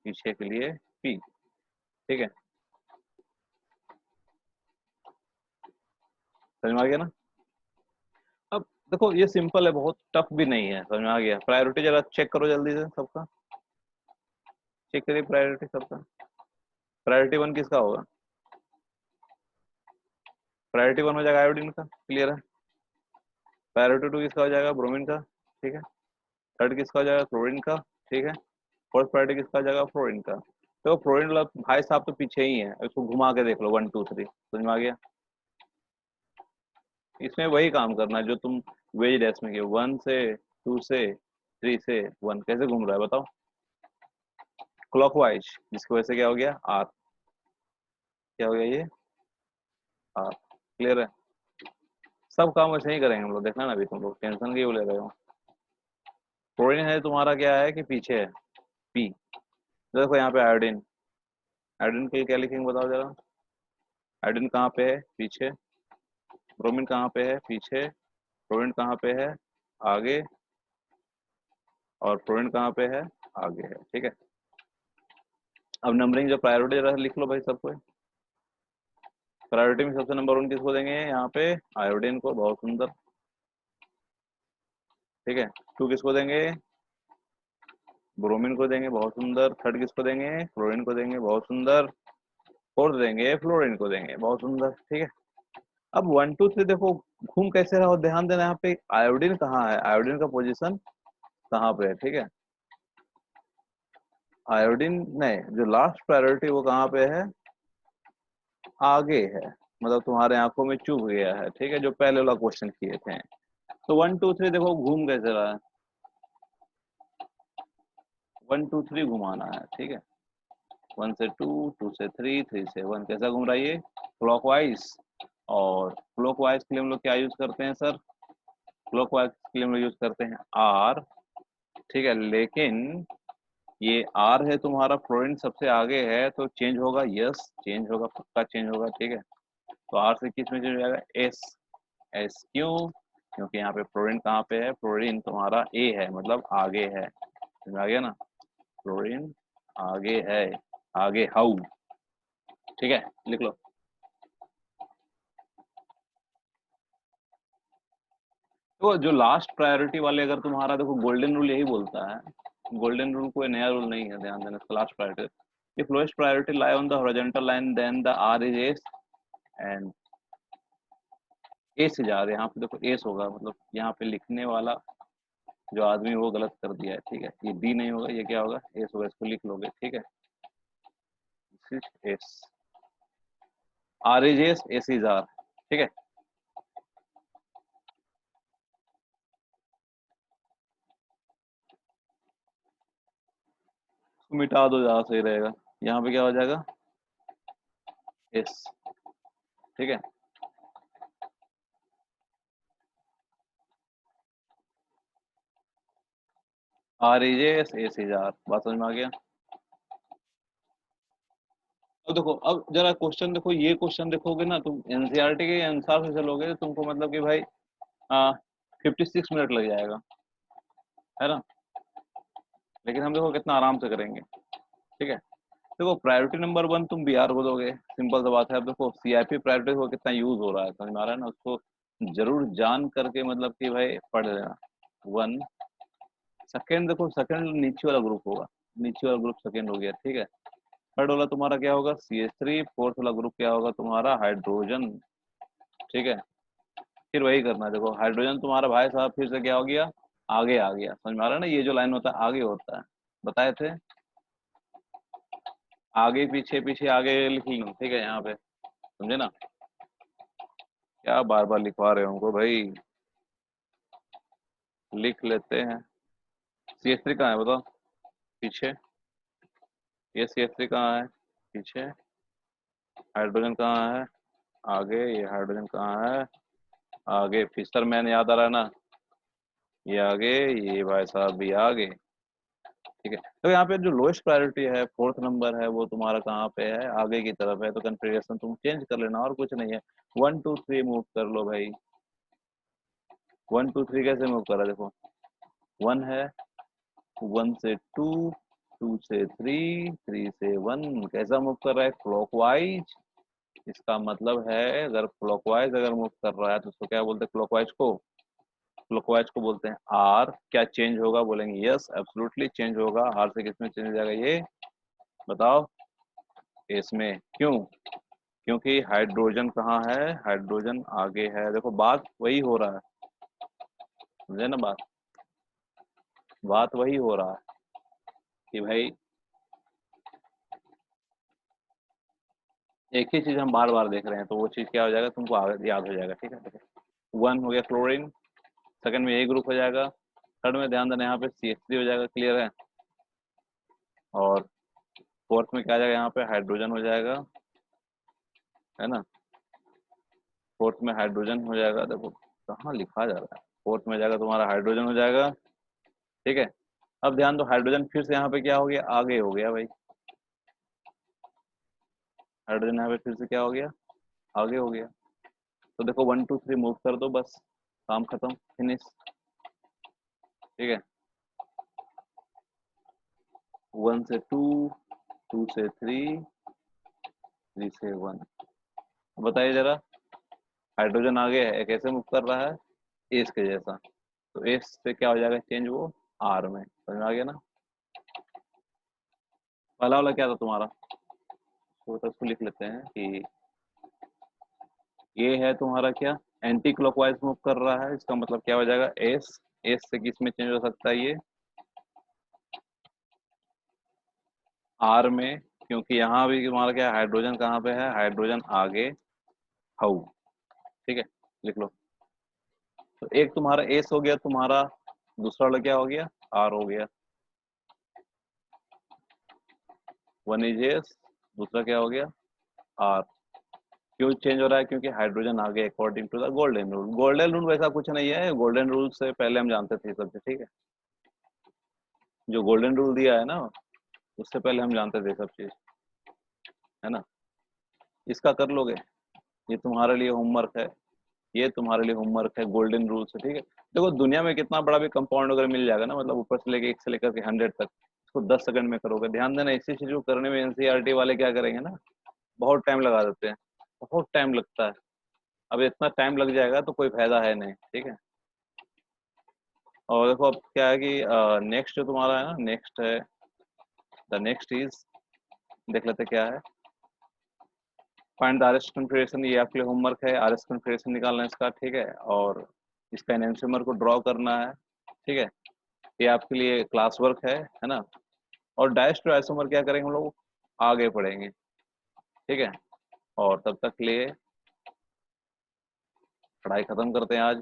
पीछे के लिए पी, ठीक है। समझ में आ गया ना? अब देखो, ये सिंपल है, बहुत टफ भी नहीं है। समझ में आ गया? प्रायोरिटी जरा चेक करो जल्दी से सबका, चेक करिए प्रायोरिटी सबका। प्रायोरिटी 1 किसका होगा? प्रायोरिटी 1 हो जाएगा आयोडीन का, क्लियर है। प्रायोरिटी 2 किसका हो जाएगा? ब्रोमीन का, ठीक है। थर्ड किसका हो जाएगा? क्लोरीन का, ठीक है। फोर्थ प्रायोरिटी किसका हो जाएगा? फ्लोरीन का। तो फ्लोरीन वाला भाई साहब तो पीछे ही है, इसको घुमा के देख लो, 1 2 3। समझ में आ गया? इसमें वही काम करना है जो तुम वेज डैश में किए, 1 से 2 से 3 से 1। कैसे घूम रहा है बताओ? क्लॉकवाइज, जिसकी वजह से क्या हो गया? आर। क्या हो गया ये? आर। क्लियर है? सब काम वैसे ही करेंगे हम लोग, देखना ना, अभी तुम लोग टेंशन क्यों ले रहे हो। क्लोरीन है तुम्हारा क्या है कि पीछे है, पी। देखो यहाँ पे आयोडीन, आयोडीन के लिए क्या लिखेंगे बताओ जरा? आयोडीन कहाँ पे है? पीछे। ब्रोमीन कहाँ पे है? पीछे। फ्लोरीन कहाँ पे है? आगे। और फ्लोरीन कहाँ पे है? आगे है, ठीक है। अब नंबरिंग जो प्रायोरिटी जरा लिख लो भाई सबको। प्रायोरिटी में सबसे नंबर 1 किसको देंगे? यहाँ पे आयोडीन को, बहुत सुंदर, ठीक है। 2 किसको देंगे? ब्रोमीन को देंगे, बहुत सुंदर। थर्ड किसको देंगे? क्लोरीन को देंगे, बहुत सुंदर। फोर्थ देंगे फ्लोरीन को देंगे, बहुत सुंदर। ठीक है, अब 1 2 3 देखो घूम कैसे रहा हो, ध्यान देना यहाँ पे आयोडीन कहाँ है, आयोडीन का पोजीशन कहाँ पे है। ठीक है, आयोडीन नहीं, जो लास्ट प्रायोरिटी वो कहाँ पे है, आगे है, मतलब तुम्हारे आंखों में चुभ गया है। ठीक है, जो पहले वाला क्वेश्चन किए थे। तो 1 2 3 देखो घूम कैसे रहा है, 1 2 3 घुमाना है। ठीक है, 1 से 2, 2 से 3, 3 से 1, कैसा घूम रहा है ये, क्लॉकवाइज। और क्लॉकवाइज के लिए हम लोग क्या यूज करते हैं सर, क्लॉकवाइज के लिए हम लोग यूज करते हैं आर। ठीक है, लेकिन ये आर है तुम्हारा, फ्लोरीन सबसे आगे है तो चेंज होगा, यस चेंज होगा, पक्का चेंज होगा। ठीक है, तो आर से किस में चेंज हो जाएगा, एस। एस क्यों, क्योंकि यहाँ पे फ्लोरीन कहाँ पे है, फ्लोरीन तुम्हारा ए है, मतलब आगे है। समझ आ गया ना, फ्लोरीन आगे है, आगे हाउ। ठीक है, लिख लो। तो जो लास्ट प्रायोरिटी वाले, अगर तुम्हारा देखो गोल्डन रूल यही बोलता है, गोल्डन रूल कोई नया रूल नहीं है, ध्यान देना। Last priority, if lowest priority lie on the horizontal line then the R is S and A से जा रहे हैं। यहाँ पे देखो एस होगा, मतलब यहाँ पे लिखने वाला जो आदमी वो गलत कर दिया है। ठीक है, ये बी नहीं होगा, ये क्या होगा, एस होगा, इसको लिख लोगे। ठीक है, S, R is S, S is R. ठीक है, इसको मिटा दो, ज्यादा सही रहेगा। यहाँ पे क्या हो जाएगा, एस। ठीक है, R is S, S is R. बात समझ में आ गया। अब देखो, अब जरा क्वेश्चन देखो, ये क्वेश्चन देखोगे ना तुम एनसीईआरटी के अनुसार से चलोगे तो तुमको मतलब कि भाई 56 मिनट लग जाएगा, है ना। लेकिन हम देखो कितना आराम से करेंगे। ठीक है, देखो प्रायोरिटी नंबर 1 तुम बी आर को दोगे, सिंपल सा बात है। अब देखो सीआईपी प्रायोरिटी को कितना यूज हो रहा है, समझ में आ रहा है ना, उसको जरूर जान करके मतलब कि भाई पढ़ लेना। 1 सेकेंड, देखो सेकेंड नीचे वाला ग्रुप होगा, नीचे वाला ग्रुप सेकेंड हो गया। ठीक है, थर्ड वाला तुम्हारा क्या होगा, CH3। फोर्थ वाला ग्रुप क्या होगा तुम्हारा, हाइड्रोजन। ठीक है, फिर वही करना है। देखो हाइड्रोजन तुम्हारा भाई साहब फिर से क्या हो गया, आगे आ गया। समझ में आ रहा है ना, ये जो लाइन होता है आगे होता है, बताए थे। आगे पीछे, पीछे आगे लिख लो। ठीक है, यहाँ पे समझे ना, क्या बार बार लिखवा रहे हो हमको भाई, लिख लेते हैं। CH3 कहाँ है बताओ, पीछे। ये CH3 कहाँ है, पीछे। हाइड्रोजन कहाँ है, आगे। ये हाइड्रोजन कहाँ है, आगे। फिशरमैन याद आ रहा है ना, ये आगे, ये भाई साहब भी आगे। ठीक है, तो यहाँ पे जो लोएस्ट प्रायोरिटी है, फोर्थ नंबर है, वो तुम्हारा कहाँ पे है, आगे की तरफ है। तो कन्फिग्रेशन तुम चेंज कर लेना, और कुछ नहीं है। 1 2 3 मूव कर लो भाई। 1 2 3 कैसे मूव कर रहा है, देखो 1 है, 1 से 2, 2 से 3, 3 से 1, कैसा मूव कर रहा है, क्लॉकवाइज। इसका मतलब है अगर क्लॉकवाइज अगर मूव कर रहा है तो उसको क्या बोलते हैं, क्लॉकवाइज को, क्लॉकवाइज को बोलते हैं आर। क्या चेंज होगा, बोलेंगे यस एब्सोल्युटली चेंज होगा। आर से किसमें चेंज हो जाएगा ये, बताओ, इसमें। क्यों, क्योंकि हाइड्रोजन कहाँ है, हाइड्रोजन आगे है। देखो बात वही हो रहा है, समझे ना बात, बात वही हो रहा है कि भाई एक ही चीज हम बार बार देख रहे हैं, तो वो चीज क्या हो जाएगा, तुमको याद हो जाएगा। ठीक है, देखो 1 हो गया क्लोरीन, सेकंड में यही ग्रुप हो जाएगा, थर्ड में ध्यान देना यहाँ पे CH3 हो जाएगा, क्लियर है। और फोर्थ में क्या आ जाएगा, यहाँ पे हाइड्रोजन हो जाएगा, है ना। फोर्थ में हाइड्रोजन हो जाएगा, देखो कहाँ लिखा जा रहा है, फोर्थ में जाएगा तुम्हारा हाइड्रोजन हो जाएगा। ठीक है, अब ध्यान दो, हाइड्रोजन फिर से यहाँ पे क्या हो गया, आगे हो गया भाई। हाइड्रोजन यहाँ पे फिर से क्या हो गया, आगे हो गया। तो देखो 1 2 3 मूव कर दो, बस काम खत्म, फिनिश। ठीक है, 1 से 2, 2 से 3, 3 से 1। बताइए जरा, हाइड्रोजन आगे है, कैसे मूव कर रहा है, एस के जैसा। तो एस से क्या हो जाएगा चेंज, वो आर में। समझ में आ गया ना। पहला वाला क्या था तुम्हारा, तो इसको लिख लेते हैं कि ये है तुम्हारा क्या, एंटी क्लॉकवाइज मूव कर रहा है, इसका मतलब क्या हो जाएगा, एस। एस से किस में चेंज हो सकता है, ये आर में, क्योंकि यहाँ भी तुम्हारा क्या है, हाइड्रोजन कहाँ पे है, हाइड्रोजन आगे हाउ। ठीक है, लिख लो। तो एक तुम्हारा एस हो गया तुम्हारा, दूसरा वाला क्या हो गया, आर हो गया। वन इज एस, दूसरा क्या हो गया, आर। क्यों चेंज हो रहा है, क्योंकि हाइड्रोजन आगे, according to the golden rule. Golden rule वैसा कुछ नहीं है, गोल्डन रूल से पहले हम जानते थे ये सब चीज़, ठीक है। जो गोल्डन रूल दिया है ना, उससे पहले हम जानते थे सब चीज, है ना। इसका कर लोगे, ये तुम्हारे लिए होमवर्क है, ये तुम्हारे लिए होमवर्क है गोल्डन रूल से, ठीक है। देखो दुनिया में कितना बड़ा भी कंपाउंड अगर मिल जाएगा ना, मतलब ऊपर से लेके 1 से लेकर के 100 तक, इसको 10 सेकंड में करोगे। ध्यान देना, इसी चीज को करने में एनसीईआरटी वाले क्या करेंगे ना, बहुत टाइम लगा देते हैं, बहुत टाइम लगता है। अब इतना टाइम लग जाएगा तो कोई फायदा है नहीं, ठीक है। और देखो अब क्या है कि नेक्स्ट जो तुम्हारा है ना, नेक्स्ट है, द नेक्स्ट इज, देख लेते क्या है। फाइंड द आरएस कॉन्फ़िगरेशन, ये आपके लिए होमवर्क है, आरएस कॉन्फ़िगरेशन निकालना है इसका, ठीक है। और इसका एनेंसियोमर को ड्रॉ करना है, ठीक है। ये आपके लिए क्लास वर्क है ना। और डायस्ट्रो आइसोमर क्या करेंगे हम लोग, आगे पढ़ेंगे, ठीक है। और तब तक के लिए पढ़ाई खत्म करते हैं आज।